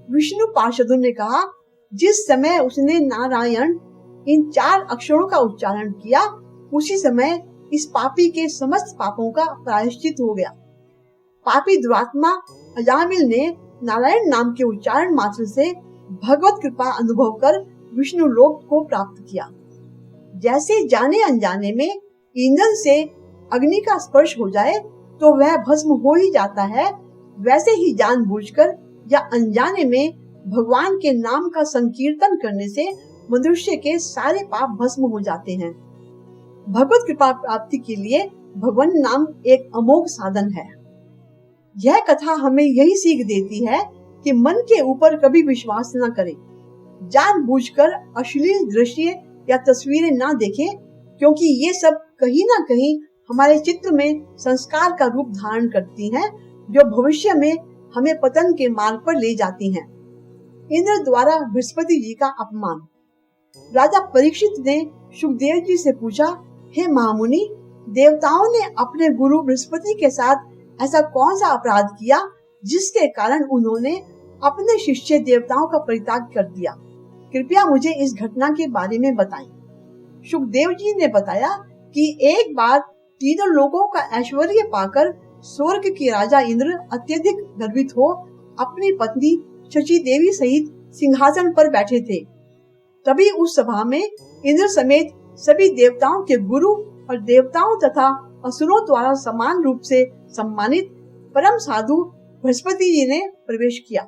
विष्णु पार्षदों ने कहा, जिस समय उसने नारायण इन 4 अक्षरों का उच्चारण किया, उसी समय इस पापी के समस्त पापों का प्रायश्चित हो गया। पापी दुरात्मा अजामिल ने नारायण नाम के उच्चारण मात्र से भगवत कृपा अनुभव कर विष्णु लोक को प्राप्त किया। जैसे जाने अनजाने में ईंधन से अग्नि का स्पर्श हो जाए तो वह भस्म हो ही जाता है, वैसे ही जानबूझकर या अनजाने में भगवान के नाम का संकीर्तन करने से मनुष्य के सारे पाप भस्म हो जाते हैं। भगवत कृपा प्राप्ति के लिए भगवान नाम एक अमोघ साधन है। यह कथा हमें यही सीख देती है कि मन के ऊपर कभी विश्वास न करें, जानबूझकर अश्लील दृश्य या तस्वीरें ना देखें, क्योंकि ये सब कहीं ना कहीं हमारे चित्त में संस्कार का रूप धारण करती हैं, जो भविष्य में हमें पतन के मार्ग पर ले जाती हैं। इंद्र द्वारा बृहस्पति जी का अपमान। राजा परीक्षित ने सुखदेव जी से पूछा, हे महामुनि, देवताओं ने अपने गुरु बृहस्पति के साथ ऐसा कौन सा अपराध किया जिसके कारण उन्होंने अपने शिष्य देवताओं का परित्याग कर दिया? कृपया मुझे इस घटना के बारे में बताएं। सुखदेव जी ने बताया कि एक बार तीनों लोगों का ऐश्वर्य पाकर स्वर्ग के राजा इंद्र अत्यधिक गर्वित हो अपनी पत्नी शची देवी सहित सिंहासन पर बैठे थे। तभी उस सभा में इंद्र समेत सभी देवताओं के गुरु और देवताओं तथा असुरों द्वारा समान रूप से सम्मानित परम साधु बृहस्पति जी ने प्रवेश किया।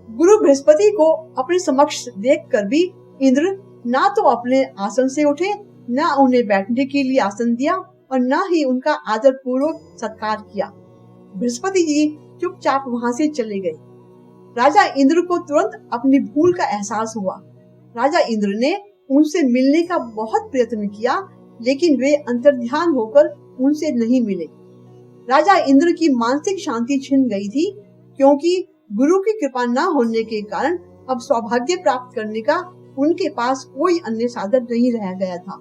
गुरु बृहस्पति को अपने समक्ष देखकर भी इंद्र ना तो अपने आसन से उठे, न उन्हें बैठने के लिए आसन दिया और न ही उनका आदर पूर्वक सत्कार किया। बृहस्पति जी चुपचाप वहां से चले गए। राजा इंद्र को तुरंत अपनी भूल का एहसास हुआ। राजा इंद्र ने उनसे मिलने का बहुत प्रयत्न किया, लेकिन वे अंतर्ध्यान होकर उनसे नहीं मिले। राजा इंद्र की मानसिक शांति छिन गई थी, क्योंकि गुरु की कृपा न होने के कारण अब सौभाग्य प्राप्त करने का उनके पास कोई अन्य साधन नहीं रह गया था।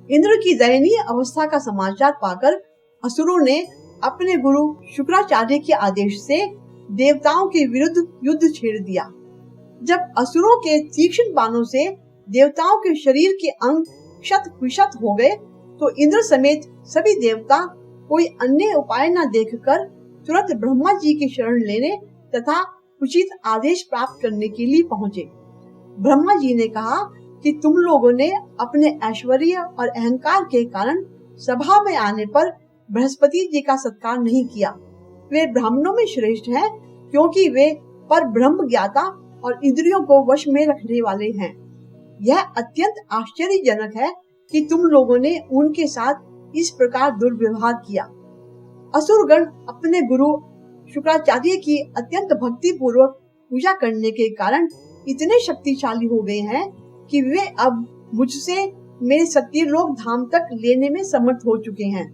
इंद्र की दयनीय अवस्था का समाचार पाकर असुरों ने अपने गुरु शुक्राचार्य के आदेश से देवताओं के विरुद्ध युद्ध छेड़ दिया। जब असुरों के तीक्ष्ण बाणों से देवताओं के शरीर के अंग क्षत विक्षत हो गए तो इंद्र समेत सभी देवता कोई अन्य उपाय न देखकर तुरंत ब्रह्मा जी की शरण लेने तथा उचित आदेश प्राप्त करने के लिए पहुँचे। ब्रह्मा जी ने कहा कि तुम लोगों ने अपने ऐश्वर्य और अहंकार के कारण सभा में आने पर बृहस्पति जी का सत्कार नहीं किया। वे ब्राह्मणों में श्रेष्ठ हैं क्योंकि वे पर ब्रह्म ज्ञाता और इंद्रियों को वश में रखने वाले हैं। यह अत्यंत आश्चर्यजनक है कि तुम लोगों ने उनके साथ इस प्रकार दुर्व्यवहार किया। असुरगण अपने गुरु शुक्राचार्य की अत्यंत भक्ति पूर्वक पूजा करने के कारण इतने शक्तिशाली हो गए हैं कि वे अब मुझसे मेरे सत्यलोक धाम तक लेने में समर्थ हो चुके हैं।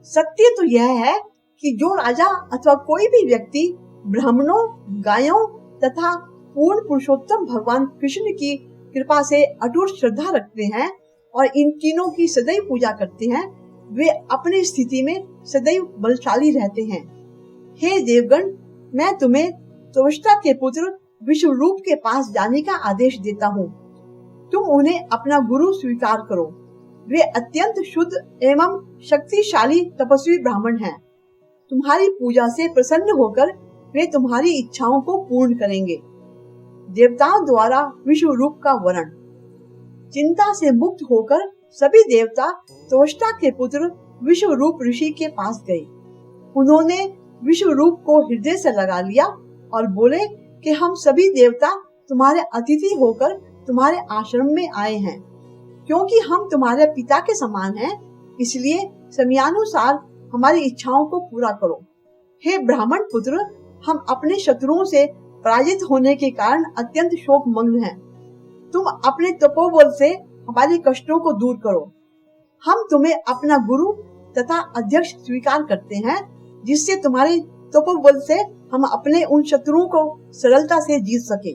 सत्य तो यह है कि जो राजा अथवा कोई भी व्यक्ति ब्राह्मणों, गायों तथा पूर्ण पुरुषोत्तम भगवान कृष्ण की कृपा से अटूट श्रद्धा रखते हैं और इन तीनों की सदैव पूजा करते हैं, वे अपनी स्थिति में सदैव बलशाली रहते हैं। हे देवगण, मैं तुम्हें त्वष्टा के पुत्र विश्वरूप के पास जाने का आदेश देता हूँ। तुम उन्हें अपना गुरु स्वीकार करो। वे अत्यंत शुद्ध एवं शक्तिशाली तपस्वी ब्राह्मण हैं। तुम्हारी पूजा से प्रसन्न होकर वे तुम्हारी इच्छाओं को पूर्ण करेंगे। देवताओं द्वारा विश्वरूप का वर्णन। चिंता से मुक्त होकर सभी देवता त्वष्टा के पुत्र विश्वरूप ऋषि के पास गए। उन्होंने विश्वरूप को हृदय से लगा लिया और बोले कि हम सभी देवता तुम्हारे अतिथि होकर तुम्हारे आश्रम में आए हैं। क्योंकि हम तुम्हारे पिता के समान हैं, इसलिए समयानुसार हमारी इच्छाओं को पूरा करो। हे ब्राह्मण पुत्र, हम अपने शत्रुओं से पराजित होने के कारण अत्यंत शोक मग्न हैं। तुम अपने तपोबल से हमारे कष्टों को दूर करो। हम तुम्हें अपना गुरु तथा अध्यक्ष स्वीकार करते हैं, जिससे तुम्हारे तपोबल से हम अपने उन शत्रुओं को सरलता से जीत सके।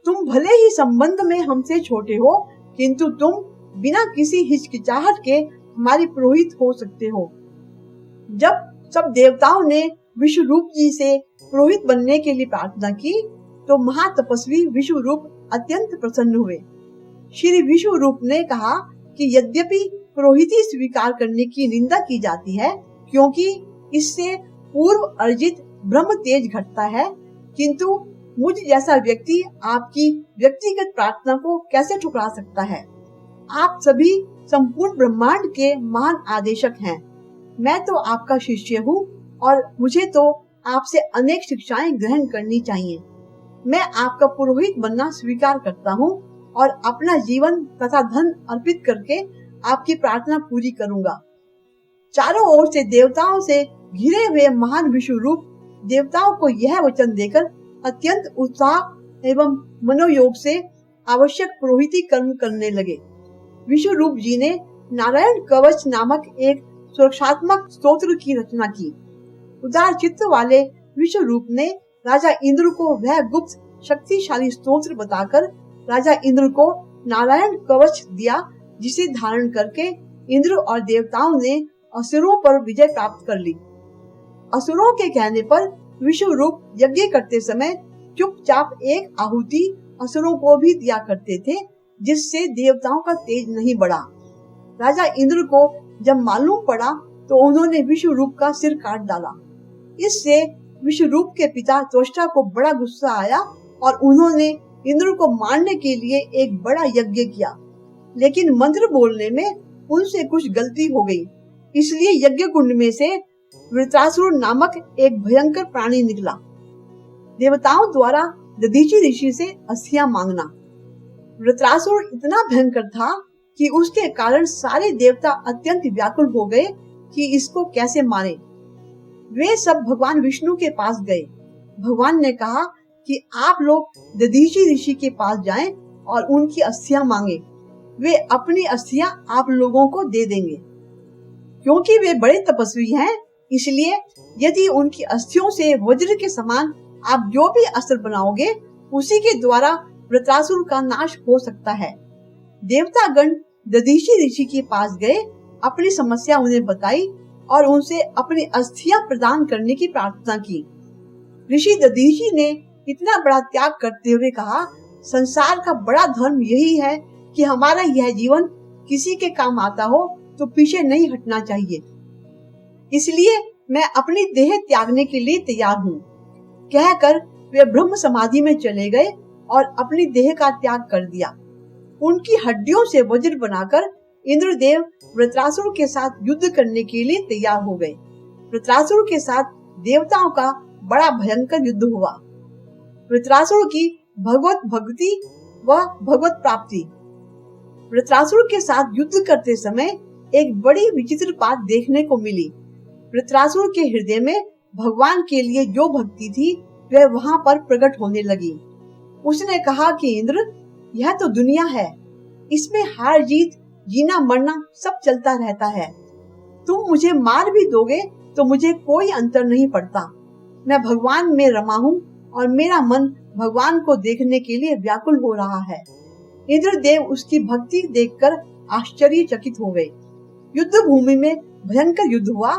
तुम भले ही संबंध में हमसे छोटे हो, किंतु तुम बिना किसी हिचकिचाहट के हमारे पुरोहित हो सकते हो। जब सब देवताओं ने विश्वरूप जी से पुरोहित बनने के लिए प्रार्थना की तो महातपस्वी विश्वरूप अत्यंत प्रसन्न हुए। श्री विश्वरूप ने कहा कि यद्यपि पुरोहिती स्वीकार करने की निंदा की जाती है, क्योंकि इससे पूर्व अर्जित ब्रह्म तेज घटता है, किंतु मुझ जैसा व्यक्ति आपकी व्यक्तिगत प्रार्थना को कैसे ठुकरा सकता है। आप सभी संपूर्ण ब्रह्मांड के महान आदेशक हैं। मैं तो आपका शिष्य हूँ और मुझे तो आपसे अनेक शिक्षाएं ग्रहण करनी चाहिए। मैं आपका पुरोहित बनना स्वीकार करता हूँ और अपना जीवन तथा धन अर्पित करके आपकी प्रार्थना पूरी करूँगा। चारों ओर से देवताओं से घिरे हुए महान विश्वरूप देवताओं को यह वचन देकर अत्यंत उत्साह एवं मनोयोग से आवश्यक पुरोहिती कर्म करने लगे। विश्वरूप जी ने नारायण कवच नामक एक सुरक्षात्मक स्तोत्र की रचना की। उदार चित्त वाले विश्वरूप ने राजा इंद्र को वह गुप्त शक्तिशाली स्तोत्र बताकर राजा इंद्र को नारायण कवच दिया, जिसे धारण करके इंद्र और देवताओं ने असुरों पर विजय प्राप्त कर ली। असुरों के कहने पर विश्वरूप यज्ञ करते समय चुपचाप एक आहुति असुरों को भी दिया करते थे, जिससे देवताओं का तेज नहीं बढ़ा। राजा इंद्र को जब मालूम पड़ा तो उन्होंने विश्वरूप का सिर काट डाला। इससे विश्वरूप के पिता त्वष्टा को बड़ा गुस्सा आया और उन्होंने इंद्र को मारने के लिए एक बड़ा यज्ञ किया, लेकिन मंत्र बोलने में उनसे कुछ गलती हो गई। इसलिए यज्ञ कुंड में से वृत्रासुर नामक एक भयंकर प्राणी निकला। देवताओं द्वारा दधीचि ऋषि से अस्थियां मांगना। वृत्रासुर इतना भयंकर था कि उसके कारण सारे देवता अत्यंत व्याकुल हो गए कि इसको कैसे मारे। वे सब भगवान विष्णु के पास गए। भगवान ने कहा कि आप लोग दधीचि ऋषि के पास जाएं और उनकी अस्थियां मांगे। वे अपनी अस्थियां आप लोगों को दे देंगे। क्योंकि वे बड़े तपस्वी हैं, इसलिए यदि उनकी अस्थियों से वज्र के समान आप जो भी अस्त्र बनाओगे उसी के द्वारा वृत्रासुर का नाश हो सकता है। देवतागण दधीचि ऋषि के पास गए, अपनी समस्या उन्हें बताई और उनसे अपनी अस्थियां प्रदान करने की प्रार्थना की। ऋषि दधीचि ने इतना बड़ा त्याग करते हुए कहा, संसार का बड़ा धर्म यही है कि हमारा यह जीवन किसी के काम आता हो तो पीछे नहीं हटना चाहिए। इसलिए मैं अपनी देह त्यागने के लिए तैयार हूँ। कहकर वे ब्रह्म समाधि में चले गए और अपनी देह का त्याग कर दिया। उनकी हड्डियों से वज्र बनाकर इंद्रदेव वृत्रासुर के साथ युद्ध करने के लिए तैयार हो गए। वृत्रासुर के साथ देवताओं का बड़ा भयंकर युद्ध हुआ। वृत्रासुर की भगवत भक्ति व भगवत प्राप्ति। वृत्रासुर के साथ युद्ध करते समय एक बड़ी विचित्र बात देखने को मिली। वृत्रासुर के हृदय में भगवान के लिए जो भक्ति थी वह वहां पर प्रकट होने लगी। उसने कहा कि इंद्र, यह तो दुनिया है, इसमें हार जीत, जीना मरना सब चलता रहता है। तुम मुझे मार भी दोगे तो मुझे कोई अंतर नहीं पड़ता। मैं भगवान में रमा हूँ और मेरा मन भगवान को देखने के लिए व्याकुल हो रहा है। इंद्रदेव उसकी भक्ति देखकर आश्चर्यचकित हो गए। युद्ध भूमि में भयंकर युद्ध हुआ,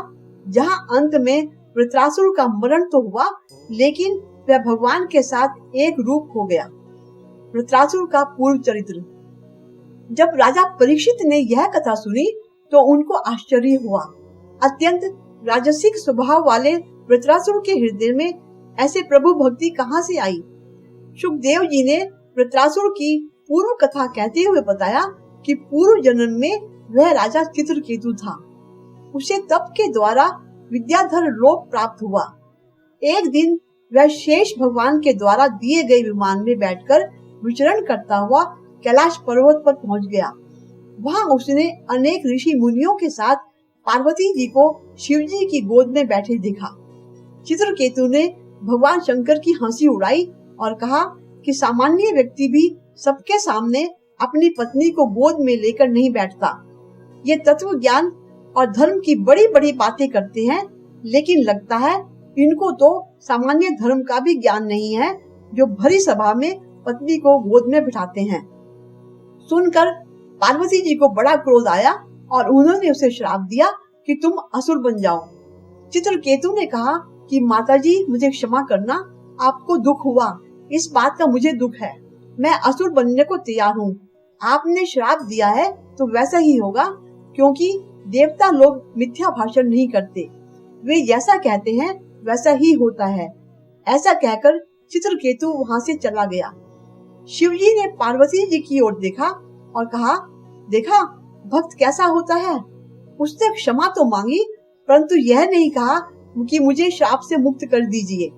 जहाँ अंत में वृत्रासुर का मरण तो हुआ, लेकिन वह भगवान के साथ एक रूप हो गया। वृत्रासुर का पूर्व चरित्र। जब राजा परीक्षित ने यह कथा सुनी तो उनको आश्चर्य हुआ। अत्यंत राजसिक स्वभाव वाले वृत्रासुर के हृदय में ऐसे प्रभु भक्ति कहाँ से आई? सुखदेव जी ने वृत्रासुर की पूर्व कथा कहते हुए बताया कि पूर्व जन्म में वह राजा चित्रकेतु था। उसे तप के द्वारा विद्याधर लोक प्राप्त हुआ। एक दिन वह शेष भगवान के द्वारा दिए गए विमान में बैठकर विचरण करता हुआ कैलाश पर्वत पर पहुंच गया। वहां उसने अनेक ऋषि मुनियों के साथ पार्वती जी को शिव जी की गोद में बैठे देखा। चित्रकेतु ने भगवान शंकर की हंसी उड़ाई और कहा कि सामान्य व्यक्ति भी सबके सामने अपनी पत्नी को गोद में लेकर नहीं बैठता। ये तत्व ज्ञान और धर्म की बड़ी बड़ी बातें करते हैं, लेकिन लगता है इनको तो सामान्य धर्म का भी ज्ञान नहीं है, जो भरी सभा में पत्नी को गोद में बिठाते हैं। सुनकर पार्वती जी को बड़ा क्रोध आया और उन्होंने उसे श्राप दिया कि तुम असुर बन जाओ। चित्रकेतु ने कहा कि माताजी मुझे क्षमा करना, आपको दुख हुआ, इस बात का मुझे दुख है, मैं असुर बनने को तैयार हूँ। आपने श्राप दिया है तो वैसा ही होगा, क्योंकि देवता लोग मिथ्या भाषण नहीं करते, वे जैसा कहते हैं वैसा ही होता है। ऐसा कहकर चित्रकेतु वहाँ से चला गया। शिवजी ने पार्वती जी की ओर देखा और कहा, देखा भक्त कैसा होता है। उसने क्षमा तो मांगी, परंतु यह नहीं कहा कि मुझे श्राप से मुक्त कर दीजिए।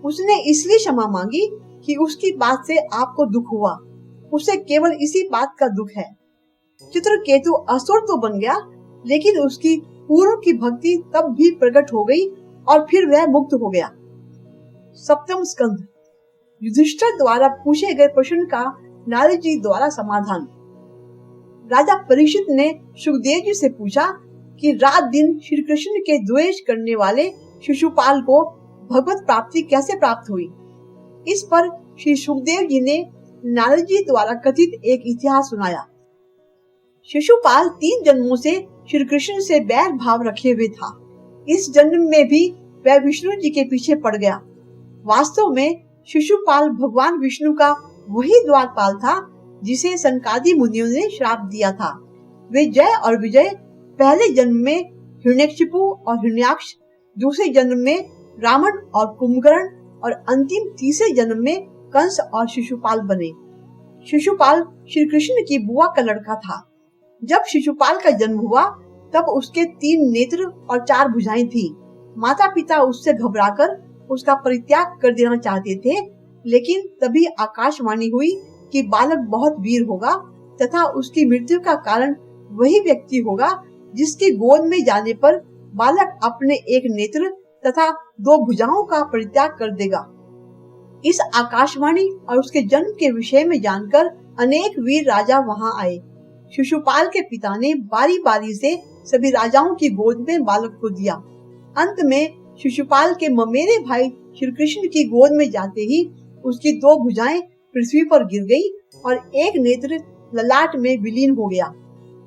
उसने इसलिए क्षमा मांगी कि उसकी बात से आपको दुख हुआ, उसे केवल इसी बात का दुख है। चित्रकेतु असुर तो बन गया, लेकिन उसकी पूर्व की भक्ति तब भी प्रकट हो गई और फिर वह मुक्त हो गया। सप्तम स्कंध। युधिष्ठिर द्वारा पूछे गए प्रश्न का नारद जी द्वारा समाधान। राजा परीक्षित ने सुखदेव जी से पूछा कि रात दिन श्री कृष्ण के द्वेष करने वाले शिशुपाल को भगवत प्राप्ति कैसे प्राप्त हुई। इस पर श्री सुखदेव जी ने नारद जी द्वारा कथित एक इतिहास सुनाया। शिशुपाल 3 जन्मों से श्री कृष्ण से बैर भाव रखे हुए था। इस जन्म में भी वह विष्णु जी के पीछे पड़ गया। वास्तव में शिशुपाल भगवान विष्णु का वही द्वारपाल था जिसे सनकादि मुनियों ने श्राप दिया था। वे जय और विजय पहले जन्म में हिरण्यकशिपु और हिरण्याक्ष, दूसरे जन्म में रावण और कुंभकर्ण और अंतिम तीसरे जन्म में कंस और शिशुपाल बने। शिशुपाल श्री कृष्ण की बुआ का लड़का था। जब शिशुपाल का जन्म हुआ तब उसके 3 नेत्र और 4 भुजाएं थी। माता पिता उससे घबराकर उसका परित्याग कर देना चाहते थे, लेकिन तभी आकाशवाणी हुई कि बालक बहुत वीर होगा तथा उसकी मृत्यु का कारण वही व्यक्ति होगा जिसकी गोद में जाने पर बालक अपने एक नेत्र तथा 2 भुजाओं का परित्याग कर देगा। इस आकाशवाणी और उसके जन्म के विषय में जानकर अनेक वीर राजा वहां आए। शिशुपाल के पिता ने बारी बारी से सभी राजाओं की गोद में बालक को दिया। अंत में शिशुपाल के ममेरे भाई श्री कृष्ण की गोद में जाते ही उसकी 2 भुजाएं पृथ्वी पर गिर गई और एक नेत्र ललाट में विलीन हो गया।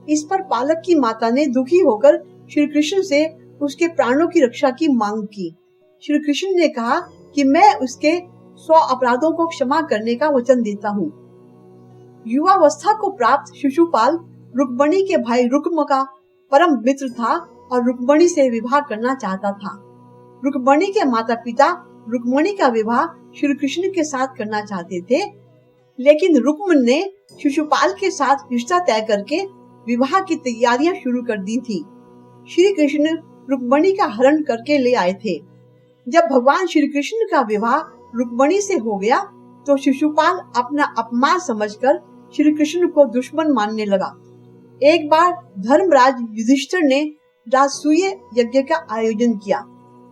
इस पर बालक की माता ने दुखी होकर श्री कृष्ण से उसके प्राणों की रक्षा की मांग की। श्री कृष्ण ने कहा कि मैं उसके 100 अपराधों को क्षमा करने का वचन देता हूँ। युवावस्था को प्राप्त शिशुपाल रुक्मणी के भाई रुक्म का परम मित्र था और रुक्मणी से विवाह करना चाहता था। रुक्मणी के माता पिता रुक्मणी का विवाह श्री कृष्ण के साथ करना चाहते थे, लेकिन रुक्म ने शिशुपाल के साथ रिश्ता तय करके विवाह की तैयारियां शुरू कर दी थी। श्री कृष्ण रुक्मणी का हरण करके ले आए थे। जब भगवान श्री कृष्ण का विवाह रुक्मणी से हो गया तो शिशुपाल अपना अपमान समझकर श्री कृष्ण को दुश्मन मानने लगा। एक बार धर्मराज युधिष्ठिर ने राजसूय यज्ञ का आयोजन किया।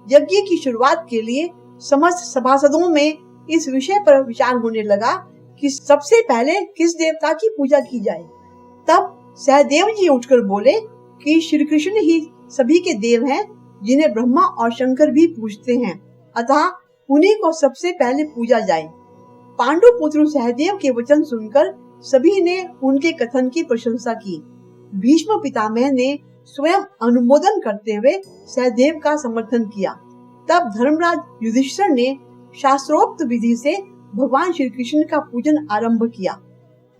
यज्ञ की शुरुआत के लिए समस्त सभासदों में इस विषय पर विचार होने लगा कि सबसे पहले किस देवता की पूजा की जाए। तब सहदेव जी उठकर बोले कि श्री कृष्ण ही सभी के देव हैं, जिन्हें ब्रह्मा और शंकर भी पूजते हैं, अतः उन्हीं को सबसे पहले पूजा जाए। पांडु पुत्र सहदेव के वचन सुनकर सभी ने उनके कथन की प्रशंसा की। भीष्म पितामह ने स्वयं अनुमोदन करते हुए सहदेव का समर्थन किया। तब धर्मराज युधिष्ठिर ने शास्त्रोक्त विधि से भगवान श्री कृष्ण का पूजन आरंभ किया।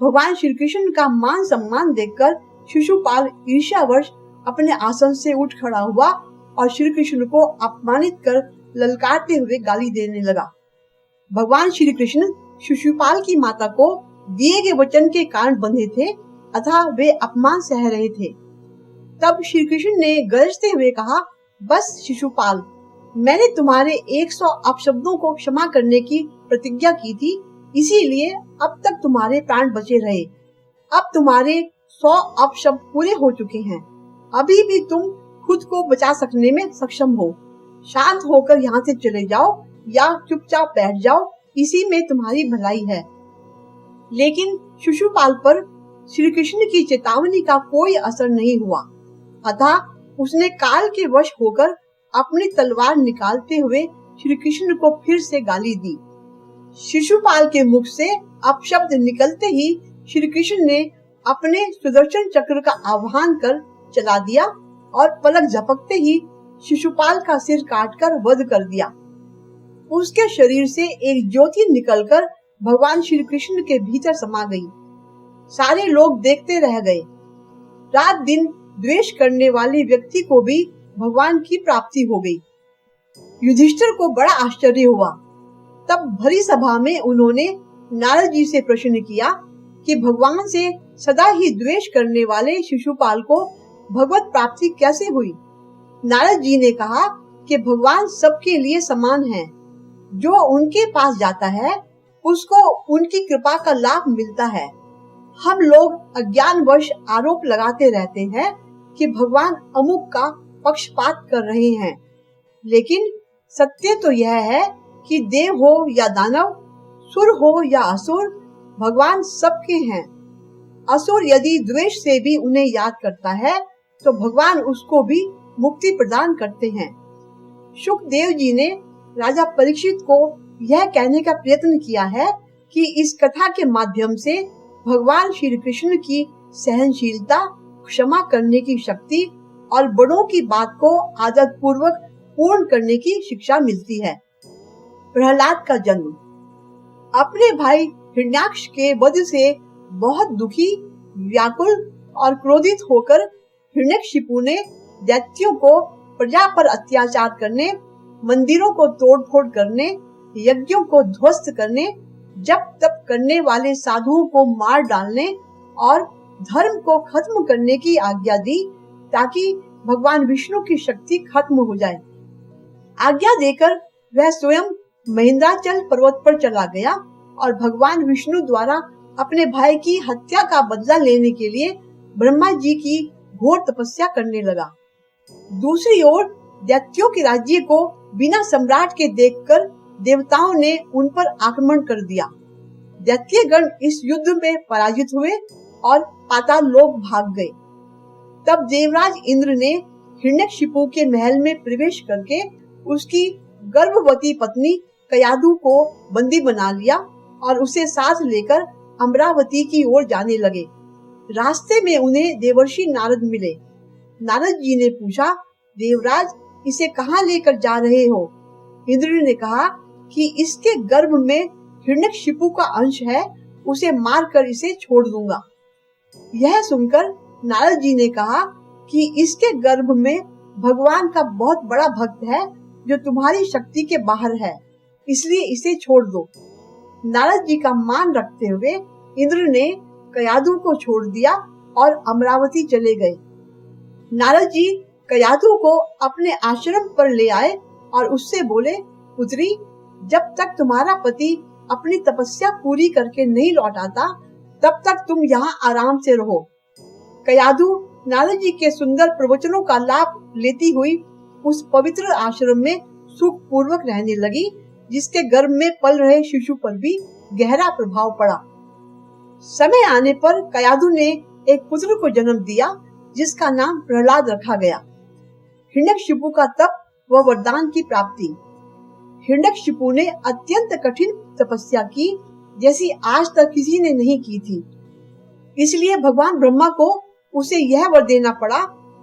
भगवान श्री कृष्ण का मान सम्मान देखकर शिशुपाल ईर्ष्यावश अपने आसन से उठ खड़ा हुआ और श्री कृष्ण को अपमानित कर ललकारते हुए गाली देने लगा। भगवान श्री कृष्ण शिशुपाल की माता को दिए गए वचन के कारण बंधे थे, अतः वे अपमान सह रहे थे। तब श्री कृष्ण ने गरजते हुए कहा, बस शिशुपाल, मैंने तुम्हारे 100 अपशब्दों को क्षमा करने की प्रतिज्ञा की थी, इसीलिए अब तक तुम्हारे प्राण बचे रहे। अब तुम्हारे 100 अपशब्द पूरे हो चुके हैं। अभी भी तुम खुद को बचा सकने में सक्षम हो। शांत होकर यहाँ से चले जाओ या चुपचाप बैठ जाओ, इसी में तुम्हारी भलाई है। लेकिन शिशुपाल पर श्री कृष्ण की चेतावनी का कोई असर नहीं हुआ, अतः उसने काल के वश होकर अपनी तलवार निकालते हुए श्री कृष्ण को फिर से गाली दी। शिशुपाल के मुख से अपशब्द निकलते ही श्री कृष्ण ने अपने सुदर्शन चक्र का आह्वान कर चला दिया और पलक झपकते ही शिशुपाल का सिर काटकर वध कर दिया। उसके शरीर से एक ज्योति निकलकर भगवान श्री कृष्ण के भीतर समा गई। सारे लोग देखते रह गए। रात दिन द्वेष करने वाले व्यक्ति को भी भगवान की प्राप्ति हो गई। युधिष्ठिर को बड़ा आश्चर्य हुआ। तब भरी सभा में उन्होंने नारद जी से प्रश्न किया कि भगवान से सदा ही द्वेष करने वाले शिशुपाल को भगवत प्राप्ति कैसे हुई। नारद जी ने कहा कि भगवान सबके लिए समान हैं। जो उनके पास जाता है उसको उनकी कृपा का लाभ मिलता है। हम लोग अज्ञानवश आरोप लगाते रहते हैं कि भगवान अमुक का पक्षपात कर रहे हैं, लेकिन सत्य तो यह है कि देव हो या दानव, सुर हो या असुर, भगवान सबके हैं। असुर यदि द्वेष से भी उन्हें याद करता है तो भगवान उसको भी मुक्ति प्रदान करते हैं। शुकदेव जी ने राजा परीक्षित को यह कहने का प्रयत्न किया है कि इस कथा के माध्यम से भगवान श्री कृष्ण की सहनशीलता, क्षमा करने की शक्ति और बड़ों की बात को आदत पूर्वक पूर्ण करने की शिक्षा मिलती है। प्रहलाद का जन्म। अपने भाई हिरण्याक्ष के वध से बहुत दुखी, व्याकुल और क्रोधित होकर हिरण्यकशिपु ने दैत्यों को प्रजा पर अत्याचार करने, मंदिरों को तोड़फोड़ करने, यज्ञों को ध्वस्त करने, जप तप करने वाले साधुओं को मार डालने और धर्म को खत्म करने की आज्ञा दी, ताकि भगवान विष्णु की शक्ति खत्म हो जाए। आज्ञा देकर वह स्वयं महेंद्राचल पर्वत पर चला गया और भगवान विष्णु द्वारा अपने भाई की हत्या का बदला लेने के लिए ब्रह्मा जी की घोर तपस्या करने लगा। दूसरी ओर दैत्यों के राज्य को बिना सम्राट के देखकर देवताओं ने उन पर आक्रमण कर दिया। दैत्य गण इस युद्ध में पराजित हुए और पाताल लोक भाग गए। तब देवराज इंद्र ने हिरण्यकशिपु के महल में प्रवेश करके उसकी गर्भवती पत्नी कयाधु को बंदी बना लिया और उसे साथ लेकर अमरावती की ओर जाने लगे। रास्ते में उन्हें देवर्षि नारद मिले। नारद जी ने पूछा, देवराज, इसे कहाँ लेकर जा रहे हो? इंद्र ने कहा कि इसके गर्भ में हिरण्यकशिपु का अंश है, उसे मारकर इसे छोड़ दूंगा। यह सुनकर नारद जी ने कहा कि इसके गर्भ में भगवान का बहुत बड़ा भक्त है जो तुम्हारी शक्ति के बाहर है, इसलिए इसे छोड़ दो। नारद जी का मान रखते हुए इंद्र ने कयाधु को छोड़ दिया और अमरावती चले गए। नारद जी कयाधु को अपने आश्रम पर ले आए और उससे बोले, पुत्री, जब तक तुम्हारा पति अपनी तपस्या पूरी करके नहीं लौट आता तब तक तुम यहाँ आराम से रहो। कयाधु नारद जी के सुंदर प्रवचनों का लाभ लेती हुई उस पवित्र आश्रम में सुख पूर्वक रहने लगी, जिसके गर्भ में पल रहे शिशु पर भी गहरा प्रभाव पड़ा। समय आने पर कयाधु ने एक पुत्र को जन्म दिया, जिसका नाम प्रहलाद रखा गया। हिरण्यकशिपु का तप व वरदान की प्राप्ति। हिरण्यकशिपु ने अत्यंत कठिन तपस्या की, जैसी आज तक किसी ने नहीं की थी। इसलिए भगवान ब्रह्मा को उसे यह वर देना पड़ा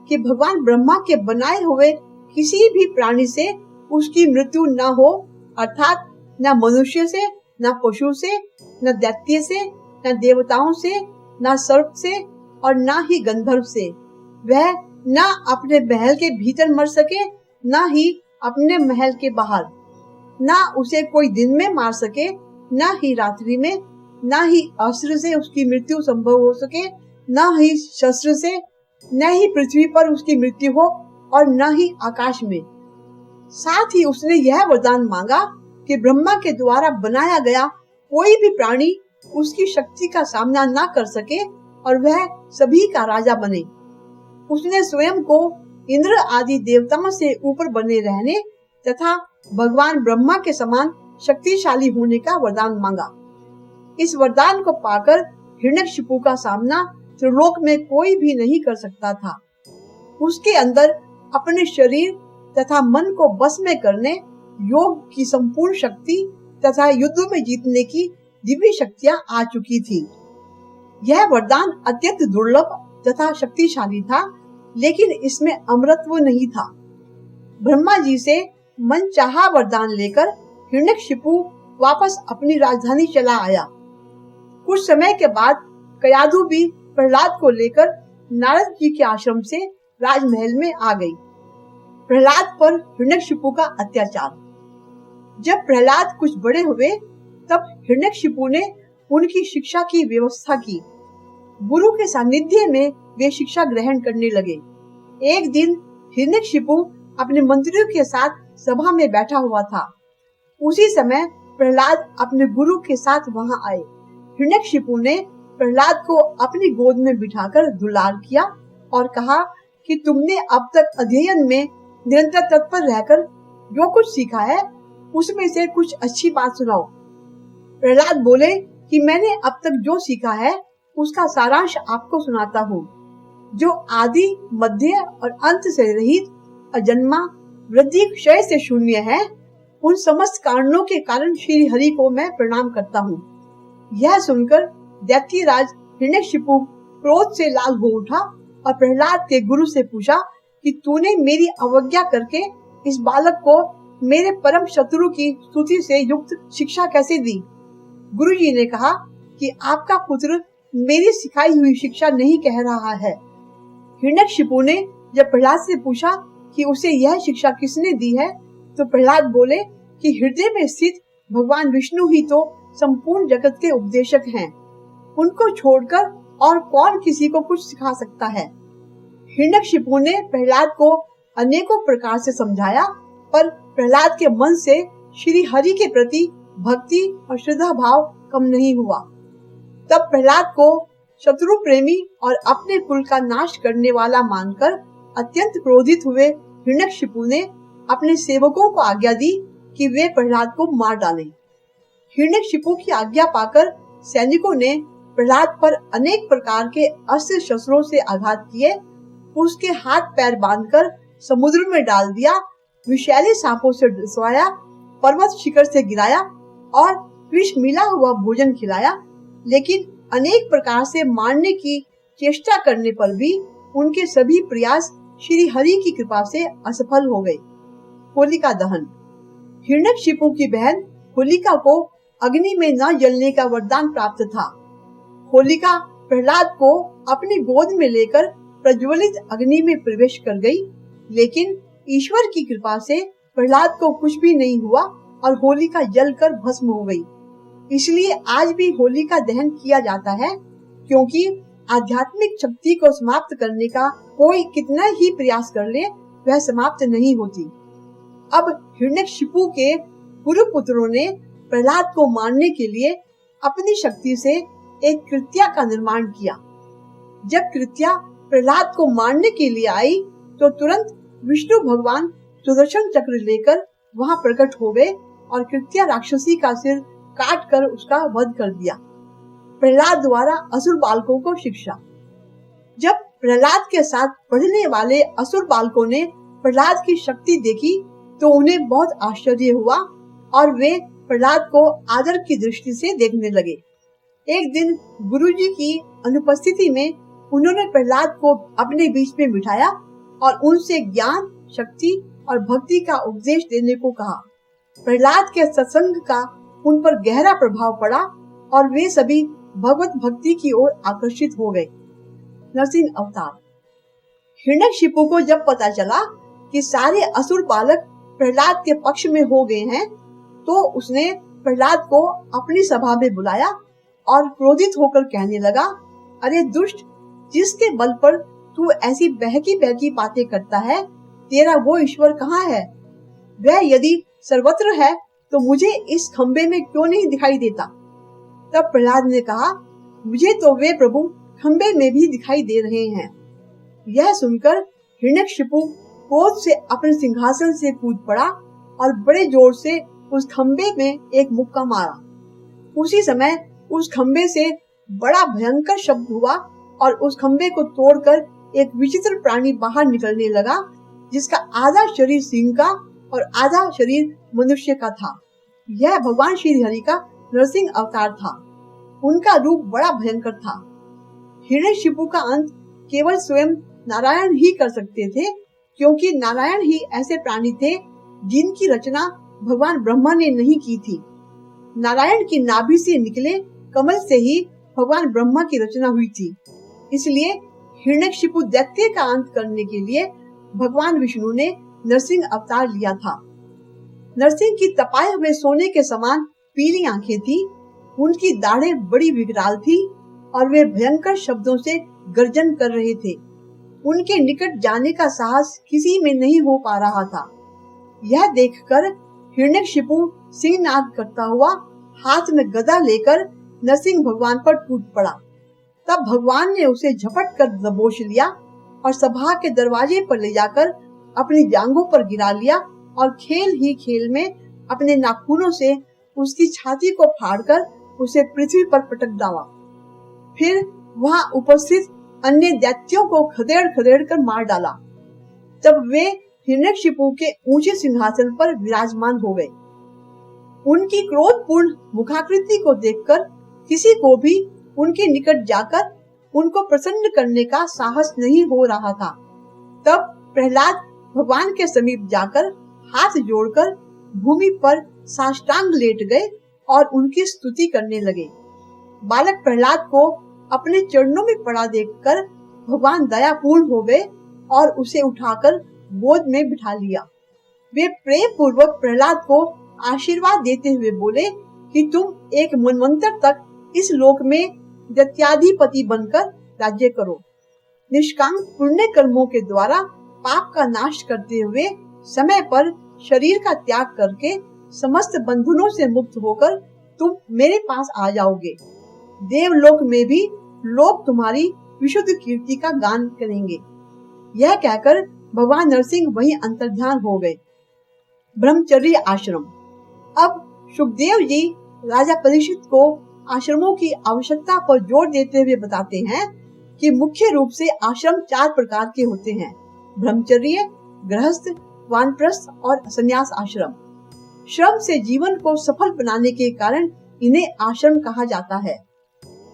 कि भगवान ब्रह्मा के बनाए हुए किसी भी प्राणी से उसकी मृत्यु न हो, अर्थात न मनुष्य से, न पशु से, न दैत्य से, न देवताओं से, न सर्प से और न ही गंधर्व से। वह न अपने महल के भीतर मर सके, न ही अपने महल के बाहर। न उसे कोई दिन में मार सके, न ही रात्रि में, न ही अस्त्र से उसकी मृत्यु संभव हो सके, न ही शस्त्र से, न ही पृथ्वी पर उसकी मृत्यु हो और न ही आकाश में। साथ ही उसने यह वरदान मांगा कि ब्रह्मा के द्वारा बनाया गया कोई भी प्राणी उसकी शक्ति का सामना न कर सके और वह सभी का राजा बने। उसने स्वयं को इंद्र आदि देवताओं से ऊपर बने रहने तथा भगवान ब्रह्मा के समान शक्तिशाली होने का वरदान मांगा। इस वरदान को पाकर हिरण्यकशिपु का सामना त्रिलोक में कोई भी नहीं कर सकता था। उसके अंदर अपने शरीर तथा मन को बस में करने, योग की संपूर्ण शक्ति तथा युद्ध में जीतने की दिव्य शक्तियां आ चुकी थी। यह वरदान अत्यंत दुर्लभ तथा शक्तिशाली था, लेकिन इसमें अमरत्व नहीं था। ब्रह्मा जी से मन चाहा वरदान लेकर हिरण्यकशिपु वापस अपनी राजधानी चला आया। कुछ समय के बाद कयाधु भी प्रहलाद को लेकर नारद जी के आश्रम से राजमहल में आ गई। प्रहलाद पर हिरण्यकशिपु का अत्याचार। जब प्रहलाद कुछ बड़े हुए तब हिरण्यकशिपु ने उनकी शिक्षा की व्यवस्था की। गुरु के सानिध्य में वे शिक्षा ग्रहण करने लगे। एक दिन हिरण्यकशिपु अपने मंत्रियों के साथ सभा में बैठा हुआ था। उसी समय प्रहलाद अपने गुरु के साथ वहां आए। हिरण्यकशिपु ने प्रहलाद को अपनी गोद में बिठाकर दुलार किया और कहा कि तुमने अब तक अध्ययन में निरंतर तत्पर रहकर जो कुछ सीखा है उसमें से कुछ अच्छी बात सुनाओ। प्रहलाद बोले कि मैंने अब तक जो सीखा है उसका सारांश आपको सुनाता हूँ। जो आदि, मध्य और अंत से रहित, अजन्मा, वृद्धि क्षय से शून्य है, उन समस्त कारणों के कारण श्री हरि को मैं प्रणाम करता हूँ। यह सुनकर दैत्यराज हिरण्यकशिपु क्रोध से लाल हो उठा और प्रहलाद के गुरु से पूछा कि तूने मेरी अवज्ञा करके इस बालक को मेरे परम शत्रु की स्तुति से युक्त शिक्षा कैसे दी? गुरुजी ने कहा कि आपका पुत्र मेरी सिखाई हुई शिक्षा नहीं कह रहा है। हिरण्यकशिपु ने जब प्रहलाद से पूछा कि उसे यह शिक्षा किसने दी है, तो प्रहलाद बोले कि हृदय में स्थित भगवान विष्णु ही तो संपूर्ण जगत के उपदेशक हैं। उनको छोड़कर और कौन किसी को कुछ सिखा सकता है। हिरण्यकशिपु ने प्रहलाद को अनेकों प्रकार से समझाया, पर प्रहलाद के मन से श्री हरि के प्रति भक्ति और श्रद्धा भाव कम नहीं हुआ। तब प्रहलाद को शत्रु प्रेमी और अपने कुल का नाश करने वाला मानकर अत्यंत क्रोधित हुए हिरण्यकशिपु ने अपने सेवकों को आज्ञा दी कि वे प्रहलाद को मार डालें। हिरण्यकशिपु की आज्ञा पाकर सैनिकों ने प्रहलाद पर अनेक प्रकार के अस्त्र शस्त्रों से आघात किए। उसके हाथ पैर बांधकर समुद्र में डाल दिया, विषैले सांपों से डसवाया पर्वत शिखर से गिराया और विष मिला हुआ भोजन खिलाया, लेकिन अनेक प्रकार से मारने की चेष्टा करने पर भी उनके सभी प्रयास श्री हरि की कृपा से असफल हो गए। होलिका दहन। हिरण्यकशिपु की बहन होलिका को अग्नि में न जलने का वरदान प्राप्त था। होलिका प्रहलाद को अपनी गोद में लेकर प्रज्वलित अग्नि में प्रवेश कर गई, लेकिन ईश्वर की कृपा से प्रहलाद को कुछ भी नहीं हुआ और होलिका जलकर भस्म हो गई। इसलिए आज भी होलिका दहन किया जाता है, क्योंकि आध्यात्मिक शक्ति को समाप्त करने का कोई कितना ही प्रयास कर ले, वह समाप्त नहीं होती। अब हिरण्यकशिपु के पूर्व पुत्रों ने प्रहलाद को मारने के लिए अपनी शक्ति से एक कृत्या का निर्माण किया। जब कृत्या प्रहलाद को मारने के लिए आई तो तुरंत विष्णु भगवान सुदर्शन चक्र लेकर वहां प्रकट हो गए और कृत्या राक्षसी का सिर काट कर उसका वध कर दिया। प्रहलाद द्वारा असुर बालकों को शिक्षा। जब प्रहलाद के साथ पढ़ने वाले असुर बालकों ने प्रहलाद की शक्ति देखी तो उन्हें बहुत आश्चर्य हुआ और वे प्रहलाद को आदर की दृष्टि से देखने लगे। एक दिन गुरुजी की अनुपस्थिति में उन्होंने प्रहलाद को अपने बीच में बिठाया और उनसे ज्ञान, शक्ति और भक्ति का उपदेश देने को कहा। प्रहलाद के सत्संग का उन पर गहरा प्रभाव पड़ा और वे सभी भगवत भक्ति की ओर आकर्षित हो गए। नरसिंह अवतार। हिरण्यकशिपु को जब पता चला कि सारे असुर बालक प्रहलाद के पक्ष में हो गए हैं, तो उसने प्रहलाद को अपनी सभा में बुलाया और क्रोधित होकर कहने लगा, अरे दुष्ट, जिसके बल पर तू ऐसी बहकी बहकी बातें करता है, तेरा वो ईश्वर कहाँ है? वह यदि सर्वत्र है तो मुझे इस खंबे में क्यों नहीं दिखाई देता? तब प्रहलाद ने कहा, मुझे तो वे प्रभु खंबे में भी दिखाई दे रहे हैं। यह सुनकर हिरण्यकशिपु क्रोध से अपने सिंहासन से कूद पड़ा और बड़े जोर से उस खंबे में एक मुक्का मारा। उसी समय उस खंबे से बड़ा भयंकर शब्द हुआ और उस खंबे को तोड़कर एक विचित्र प्राणी बाहर निकलने लगा, जिसका आधा शरीर सिंह का और आधा शरीर मनुष्य का था। यह भगवान श्री हरि का नरसिंह अवतार था। उनका रूप बड़ा भयंकर था। हिरण्यकशिपु का अंत केवल स्वयं नारायण ही कर सकते थे, क्योंकि नारायण ही ऐसे प्राणी थे जिनकी रचना भगवान ब्रह्मा ने नहीं की थी। नारायण की नाभि से निकले कमल से ही भगवान ब्रह्मा की रचना हुई थी। इसलिए हिरण्यकशिपु दैत्य का अंत करने के लिए भगवान विष्णु ने नरसिंह अवतार लिया था। नरसिंह की तपाए हुए सोने के समान पीली आंखें थी, उनकी दाढ़ें बड़ी विकराल थी और वे भयंकर शब्दों से गर्जन कर रहे थे। उनके निकट जाने का साहस किसी में नहीं हो पा रहा था। यह देखकर हिरण्यकशिपु सिंहनाद करता हुआ हाथ में गदा लेकर नरसिंह भगवान पर टूट पड़ा। तब भगवान ने उसे झपट कर दबोच लिया और सभा के दरवाजे पर ले जाकर अपनी जांघों पर गिरा लिया और खेल ही खेल में अपने नाखूनों से उसकी छाती को फाड़कर उसे पृथ्वी पर पटक डाला। फिर वहां उपस्थित अन्य दैत्यों को खदेड़ खदेड़ कर मार डाला। तब वे हिरण्यकशिपु के ऊंचे सिंहासन पर विराजमान हो गए। उनकी क्रोधपूर्ण मुखाकृति को देखकर किसी को भी उनके निकट जाकर उनको प्रसन्न करने का साहस नहीं हो रहा था। तब प्रहलाद भगवान के समीप जाकर हाथ जोड़कर भूमि पर साष्टांग लेट गए और उनकी स्तुति करने लगे। बालक प्रहलाद को अपने चरणों में पड़ा देखकर भगवान दयापूर्ण हो गए और उसे उठाकर गोद में बिठा लिया। वे प्रेम पूर्वक प्रहलाद को आशीर्वाद देते हुए बोले कि तुम एक मनवंतर तक इस लोक में दैत्याधिपति बनकर राज्य करो। निष्काम पुण्य कर्मों के द्वारा पाप का नाश करते हुए समय पर शरीर का त्याग करके समस्त बंधनों से मुक्त होकर तुम मेरे पास आ जाओगे। देवलोक में भी लोग तुम्हारी विशुद्ध कीर्ति का गान करेंगे। यह कहकर भगवान नरसिंह वहीं अंतर्ध्यान हो गए। ब्रह्मचर्य आश्रम। अब सुखदेव जी राजा परीक्षित को आश्रमों की आवश्यकता पर जोर देते हुए बताते हैं कि मुख्य रूप से आश्रम 4 प्रकार के होते हैं: ब्रह्मचर्य, गृहस्थ, वानप्रस्थ और संन्यास आश्रम। श्रम से जीवन को सफल बनाने के कारण इन्हें आश्रम कहा जाता है।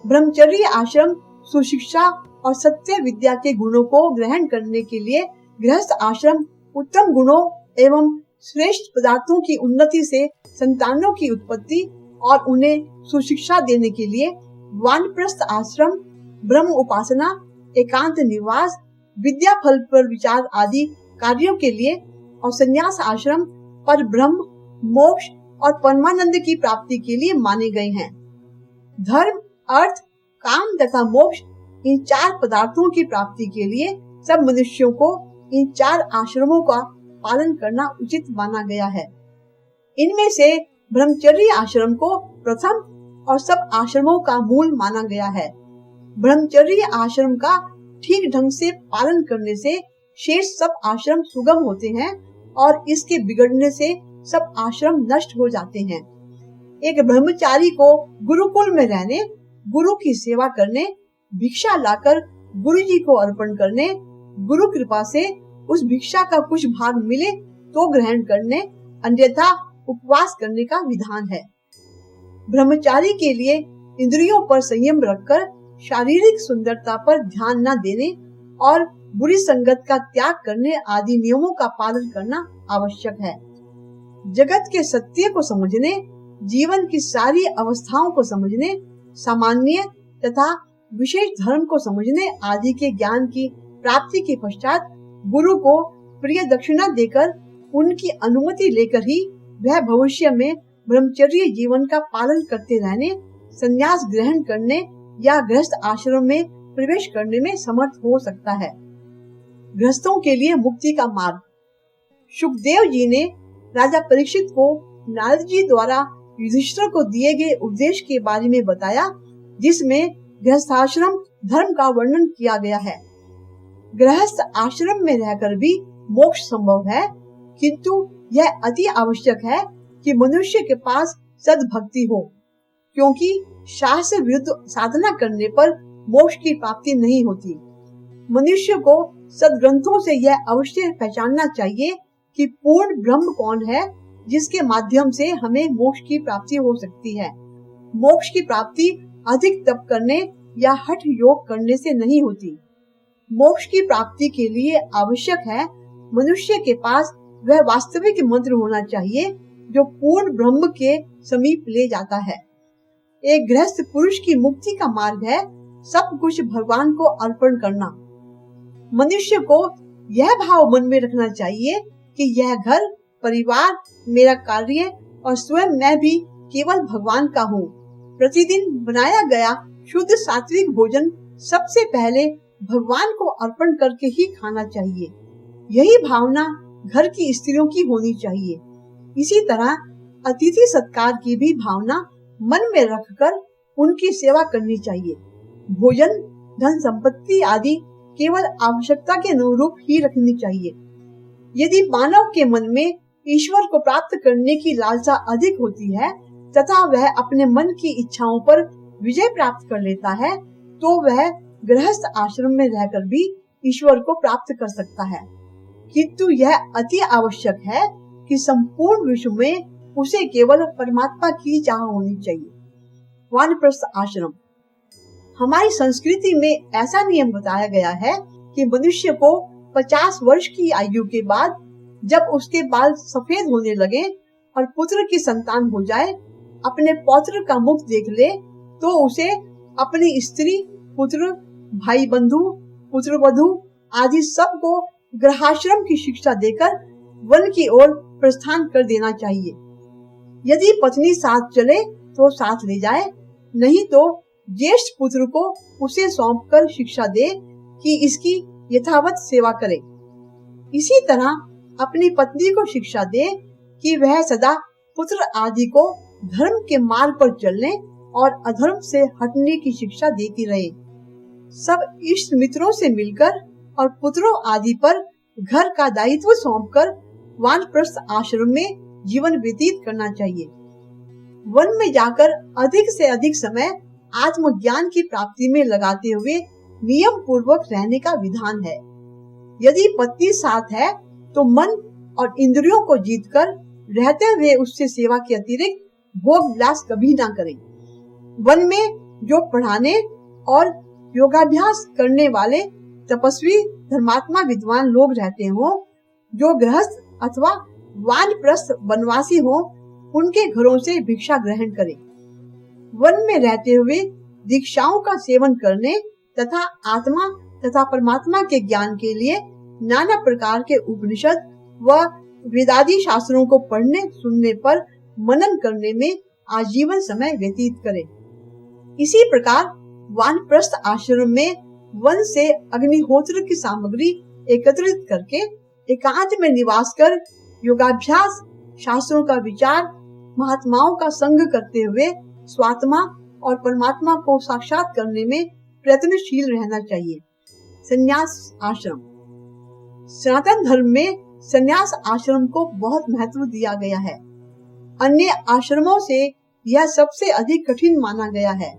ब्रह्मचर्य आश्रम सुशिक्षा और सत्य विद्या के गुणों को ग्रहण करने के लिए, गृहस्थ आश्रम उत्तम गुणों एवं श्रेष्ठ पदार्थों की उन्नति से संतानों की उत्पत्ति और उन्हें सुशिक्षा देने के लिए, वानप्रस्थ आश्रम ब्रह्म उपासना, एकांत निवास, विद्या फल पर विचार आदि कार्यों के लिए, और संन्यास आश्रम पर ब्रह्म, मोक्ष और परमानंद की प्राप्ति के लिए माने गए हैं। धर्म, अर्थ, काम तथा मोक्ष इन 4 पदार्थों की प्राप्ति के लिए सब मनुष्यों को इन 4 आश्रमों का पालन करना उचित माना गया है। इनमें से ब्रह्मचर्य आश्रम को प्रथम और सब आश्रमों का मूल माना गया है। ब्रह्मचर्य आश्रम का ठीक ढंग से पालन करने से शेष सब आश्रम सुगम होते हैं और इसके बिगड़ने से सब आश्रम नष्ट हो जाते हैं। एक ब्रह्मचारी को गुरुकुल में रहने, गुरु की सेवा करने, भिक्षा लाकर गुरु जी को अर्पण करने, गुरु कृपा से उस भिक्षा का कुछ भाग मिले तो ग्रहण करने, अन्यथा उपवास करने का विधान है। ब्रह्मचारी के लिए इंद्रियों पर संयम रखकर शारीरिक सुंदरता पर ध्यान न देने और बुरी संगत का त्याग करने आदि नियमों का पालन करना आवश्यक है। जगत के सत्य को समझने, जीवन की सारी अवस्थाओं को समझने, सामान्य तथा विशेष धर्म को समझने आदि के ज्ञान की प्राप्ति के पश्चात गुरु को प्रिय दक्षिणा देकर उनकी अनुमति लेकर ही वह भविष्य में ब्रह्मचर्य जीवन का पालन करते रहने, संन्यास ग्रहण करने या गृहस्थ आश्रम में प्रवेश करने में समर्थ हो सकता है। गृहस्थों के लिए मुक्ति का मार्ग। सुखदेव जी ने राजा परीक्षित को नारद जी द्वारा युधिष्ठिर को दिए गए उपदेश के बारे में बताया, जिसमें गृहस्थाश्रम धर्म का वर्णन किया गया है। गृहस्थ आश्रम में रहकर भी मोक्ष संभव है, किंतु यह अति आवश्यक है कि मनुष्य के पास सद्भक्ति हो, क्योंकि शास्त्र विरुद्ध साधना करने पर मोक्ष की प्राप्ति नहीं होती। मनुष्य को सद्ग्रंथों से यह अवश्य पहचानना चाहिए कि पूर्ण ब्रह्म कौन है, जिसके माध्यम से हमें मोक्ष की प्राप्ति हो सकती है। मोक्ष की प्राप्ति अधिक तप करने या हठ योग करने से नहीं होती। मोक्ष की प्राप्ति के लिए आवश्यक है मनुष्य के पास वह वास्तविक मंत्र होना चाहिए जो पूर्ण ब्रह्म के समीप ले जाता है। एक गृहस्थ पुरुष की मुक्ति का मार्ग है सब कुछ भगवान को अर्पण करना। मनुष्य को यह भाव मन में रखना चाहिए कि यह घर, परिवार, मेरा कार्य और स्वयं मैं भी केवल भगवान का हूँ। प्रतिदिन बनाया गया शुद्ध सात्विक भोजन सबसे पहले भगवान को अर्पण करके ही खाना चाहिए। यही भावना घर की स्त्रियों की होनी चाहिए। इसी तरह अतिथि सत्कार की भी भावना मन में रखकर उनकी सेवा करनी चाहिए। भोजन, धन संपत्ति आदि केवल आवश्यकता के अनुरूप ही रखनी चाहिए। यदि मानव के मन में ईश्वर को प्राप्त करने की लालसा अधिक होती है तथा वह अपने मन की इच्छाओं पर विजय प्राप्त कर लेता है, तो वह गृहस्थ आश्रम में रहकर भी ईश्वर को प्राप्त कर सकता है। किंतु यह अति आवश्यक है कि संपूर्ण विश्व में उसे केवल परमात्मा की चाह होनी चाहिए। वानप्रस्थ आश्रम। हमारी संस्कृति में ऐसा नियम बताया गया है कि मनुष्य को 50 वर्ष की आयु के बाद जब उसके बाल सफेद होने लगे और पुत्र की संतान हो जाए, अपने पौत्र का मुख देख ले, तो उसे अपनी स्त्री, पुत्र, भाई बंधु, पुत्र वधू आदि सबको गृहाश्रम की शिक्षा देकर वन की ओर प्रस्थान कर देना चाहिए। यदि पत्नी साथ चले तो साथ ले जाए, नहीं तो ज्येष्ठ पुत्र को उसे सौंपकर शिक्षा दे कि इसकी यथावत सेवा करे। इसी तरह अपनी पत्नी को शिक्षा दे कि वह सदा पुत्र आदि को धर्म के मार्ग पर चलने और अधर्म से हटने की शिक्षा देती रहे। सब इष्ट मित्रों से मिलकर और पुत्रों आदि पर घर का दायित्व सौंपकर वानप्रस्थ आश्रम में जीवन व्यतीत करना चाहिए। वन में जाकर अधिक से अधिक समय आत्मज्ञान की प्राप्ति में लगाते हुए नियम पूर्वक रहने का विधान है। यदि पत्नी साथ है तो मन और इंद्रियों को जीतकर रहते हुए उससे सेवा के अतिरिक्त भोग विलास कभी ना करें। वन में जो पढ़ाने और योगाभ्यास करने वाले तपस्वी धर्मात्मा विद्वान लोग रहते हो, जो गृहस्थ अथवा वानप्रस्थ वनवासी हो, उनके घरों से भिक्षा ग्रहण करें। वन में रहते हुए दीक्षाओं का सेवन करने तथा आत्मा तथा परमात्मा के ज्ञान के लिए नाना प्रकार के उपनिषद व वेदादि शास्त्रों को पढ़ने सुनने पर मनन करने में आजीवन समय व्यतीत करें। इसी प्रकार वानप्रस्थ आश्रम में वन से अग्निहोत्र की सामग्री एकत्रित करके एकांत में निवास कर योगाभ्यास, शास्त्रों का विचार, महात्माओं का संग करते हुए स्वात्मा और परमात्मा को साक्षात करने में प्रयत्नशील रहना चाहिए। संन्यास आश्रम। सनातन धर्म में संन्यास आश्रम को बहुत महत्व दिया गया है। अन्य आश्रमों से यह सबसे अधिक कठिन माना गया है।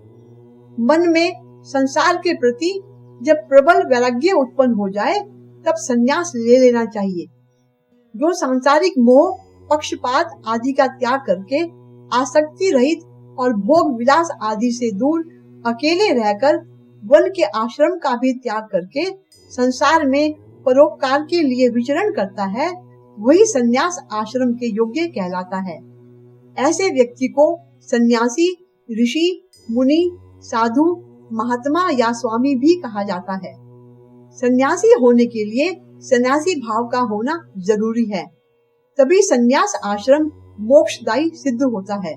मन में संसार के प्रति जब प्रबल वैराग्य उत्पन्न हो जाए तब संन्यास ले लेना चाहिए। जो सांसारिक मोह, पक्षपात आदि का त्याग करके आसक्ति रहित और भोग विलास आदि से दूर अकेले रहकर वन के आश्रम का भी त्याग करके संसार में परोपकार के लिए विचरण करता है, वही संन्यास आश्रम के योग्य कहलाता है। ऐसे व्यक्ति को सन्यासी, ऋषि, मुनि, साधु, महात्मा या स्वामी भी कहा जाता है। सन्यासी होने के लिए सन्यासी भाव का होना जरूरी है, तभी सन्यास आश्रम मोक्षदायी सिद्ध होता है।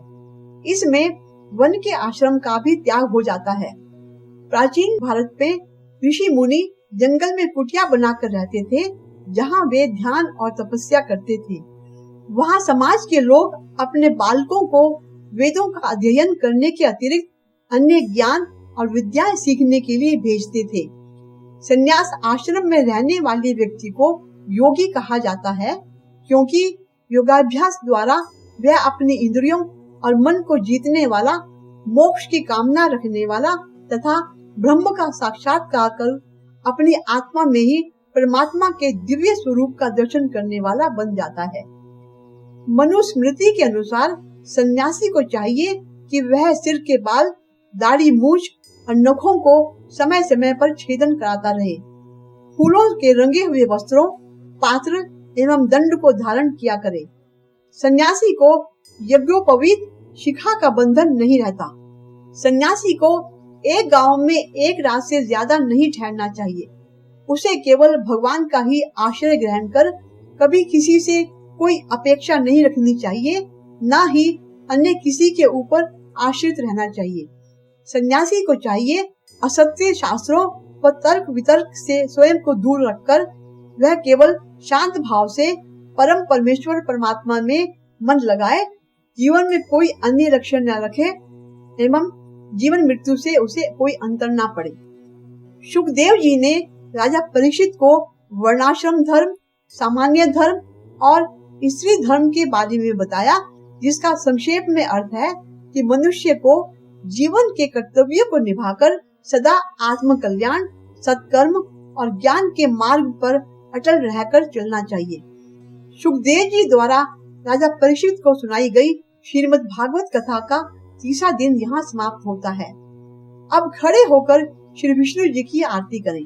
इसमें वन के आश्रम का भी त्याग हो जाता है। प्राचीन भारत में ऋषि मुनि जंगल में कुटिया बनाकर रहते थे, जहाँ वे ध्यान और तपस्या करते थे। वहाँ समाज के लोग अपने बालकों को वेदों का अध्ययन करने के अतिरिक्त अन्य ज्ञान और विद्याएं सीखने के लिए भेजते थे। संन्यास आश्रम में रहने वाले व्यक्ति को योगी कहा जाता है, क्योंकि योगाभ्यास द्वारा वह अपनी इंद्रियों और मन को जीतने वाला, मोक्ष की कामना रखने वाला तथा ब्रह्म का साक्षात्कार कर अपनी आत्मा में ही परमात्मा के दिव्य स्वरूप का दर्शन करने वाला बन जाता है। मनुस्मृति के अनुसार सन्यासी को चाहिए कि वह सिर के बाल, दाढ़ी, मूछ और नखों को समय समय पर छेदन कराता रहे। फूलों के रंगे हुए वस्त्रों, पात्र एवं दंड को धारण किया करे। सन्यासी को यज्ञोपवीत शिखा का बंधन नहीं रहता। सन्यासी को एक गांव में एक रात से ज्यादा नहीं ठहरना चाहिए। उसे केवल भगवान का ही आश्रय ग्रहण कर कभी किसी से कोई अपेक्षा नहीं रखनी चाहिए, न ही अन्य किसी के ऊपर आश्रित रहना चाहिए। सन्यासी को चाहिए असत्य शास्त्रों व तर्क वितर्क से स्वयं को दूर रखकर वह केवल शांत भाव से परम परमेश्वर परमात्मा में मन लगाए, जीवन में कोई अन्य लक्ष्य न रखे एवं जीवन मृत्यु से उसे कोई अंतर न पड़े। सुखदेव जी ने राजा परीक्षित को वर्णाश्रम धर्म, सामान्य धर्म और स्त्री धर्म के बारे में बताया, जिसका संक्षेप में अर्थ है कि मनुष्य को जीवन के कर्तव्यों को निभाकर सदा आत्म कल्याण, सत्कर्म और ज्ञान के मार्ग पर अटल रहकर चलना चाहिए। सुखदेव जी द्वारा राजा परीक्षित को सुनाई गई श्रीमद् भागवत कथा का तीसरा दिन यहाँ समाप्त होता है। अब खड़े होकर श्री विष्णु जी की आरती करें।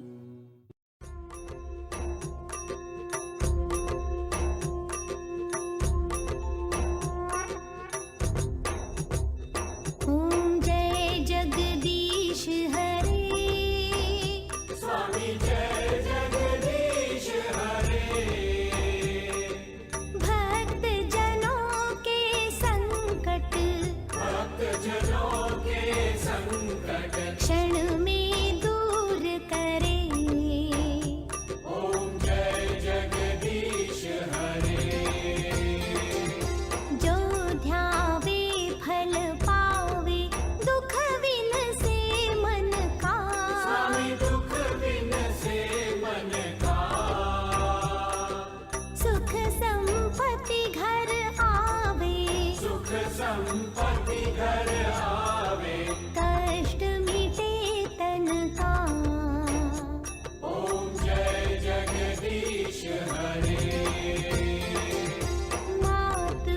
मात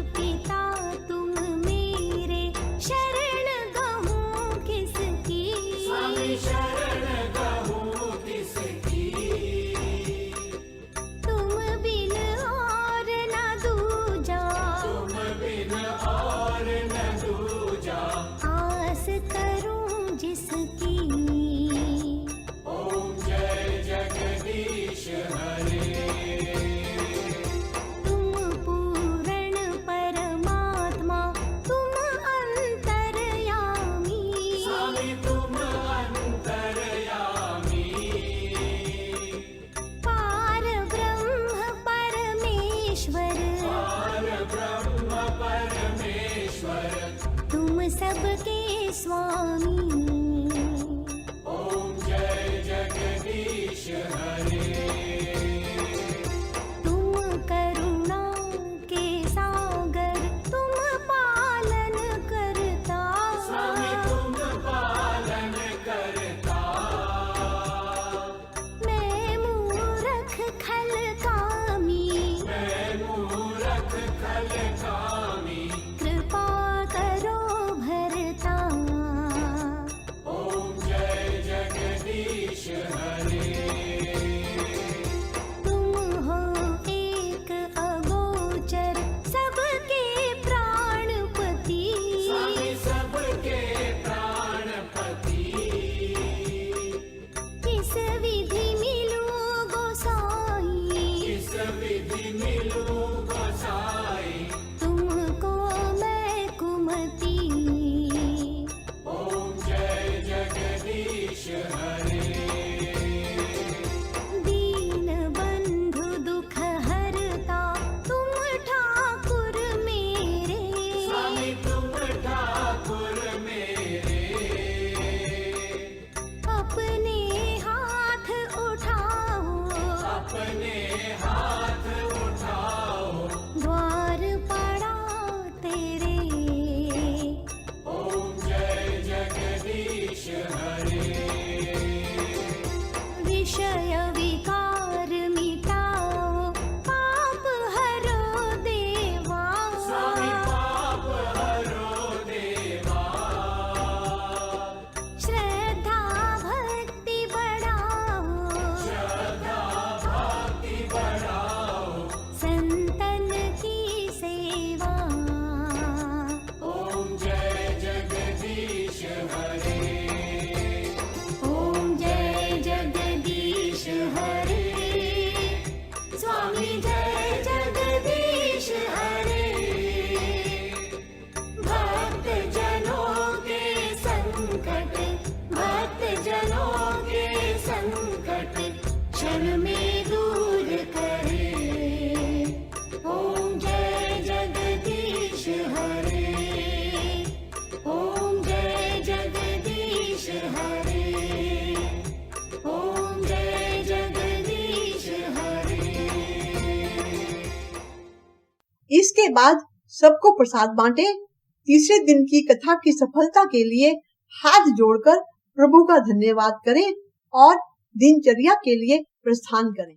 सबके स्वामी। ओम जय जगदीश हरे। तुम करुणा के सागर, तुम पालन करता। स्वामी तुम पालन करता। मैं मूरख खल कामी, मैं मूरख खल कामी। कृपा करो भरता। ओम जय जगदीश हरे। तुम हो एक अगोचर, सबके प्राणपति। स्वामी सबके प्राणपति। किस विधि मिलूं गोसाई, इस विधि मिलूं गोसाई। तुमको मैं कुमति। ओम जय जगदीश हरे। दीन बंधु दुख हरता, तुम ठाकुर मेरे। स्वामी तुम ठाकुर मेरे। अपने हाथ उठाओ, अपने हाथ उठाओ। द्वार पड़ा तेरे। ओम जय जगदीश हरे। विषय विकार मिटाओ, पाप हरो देवा। स्वामी पाप हरो देवा। श्रद्धा भक्ति बढ़ाओ, श्रद्धा भक्ति बढ़ाओ। संतन की सेवा। ओम जय जगदीश हरे। ओम जय जगदीश हरे। स्वामी जय जगदीश हरे। भक्त जनों के संकट, भक्त जनों के संकट क्षण में दूर करे। ओम जय जगदीश हरे। ओम जय जगदीश हरे। ओम जय जगदीश हरे। इसके बाद सबको प्रसाद बांटे। तीसरे दिन की कथा की सफलता के लिए हाथ जोड़कर प्रभु का धन्यवाद करें और दिनचर्या के लिए प्रस्थान करें।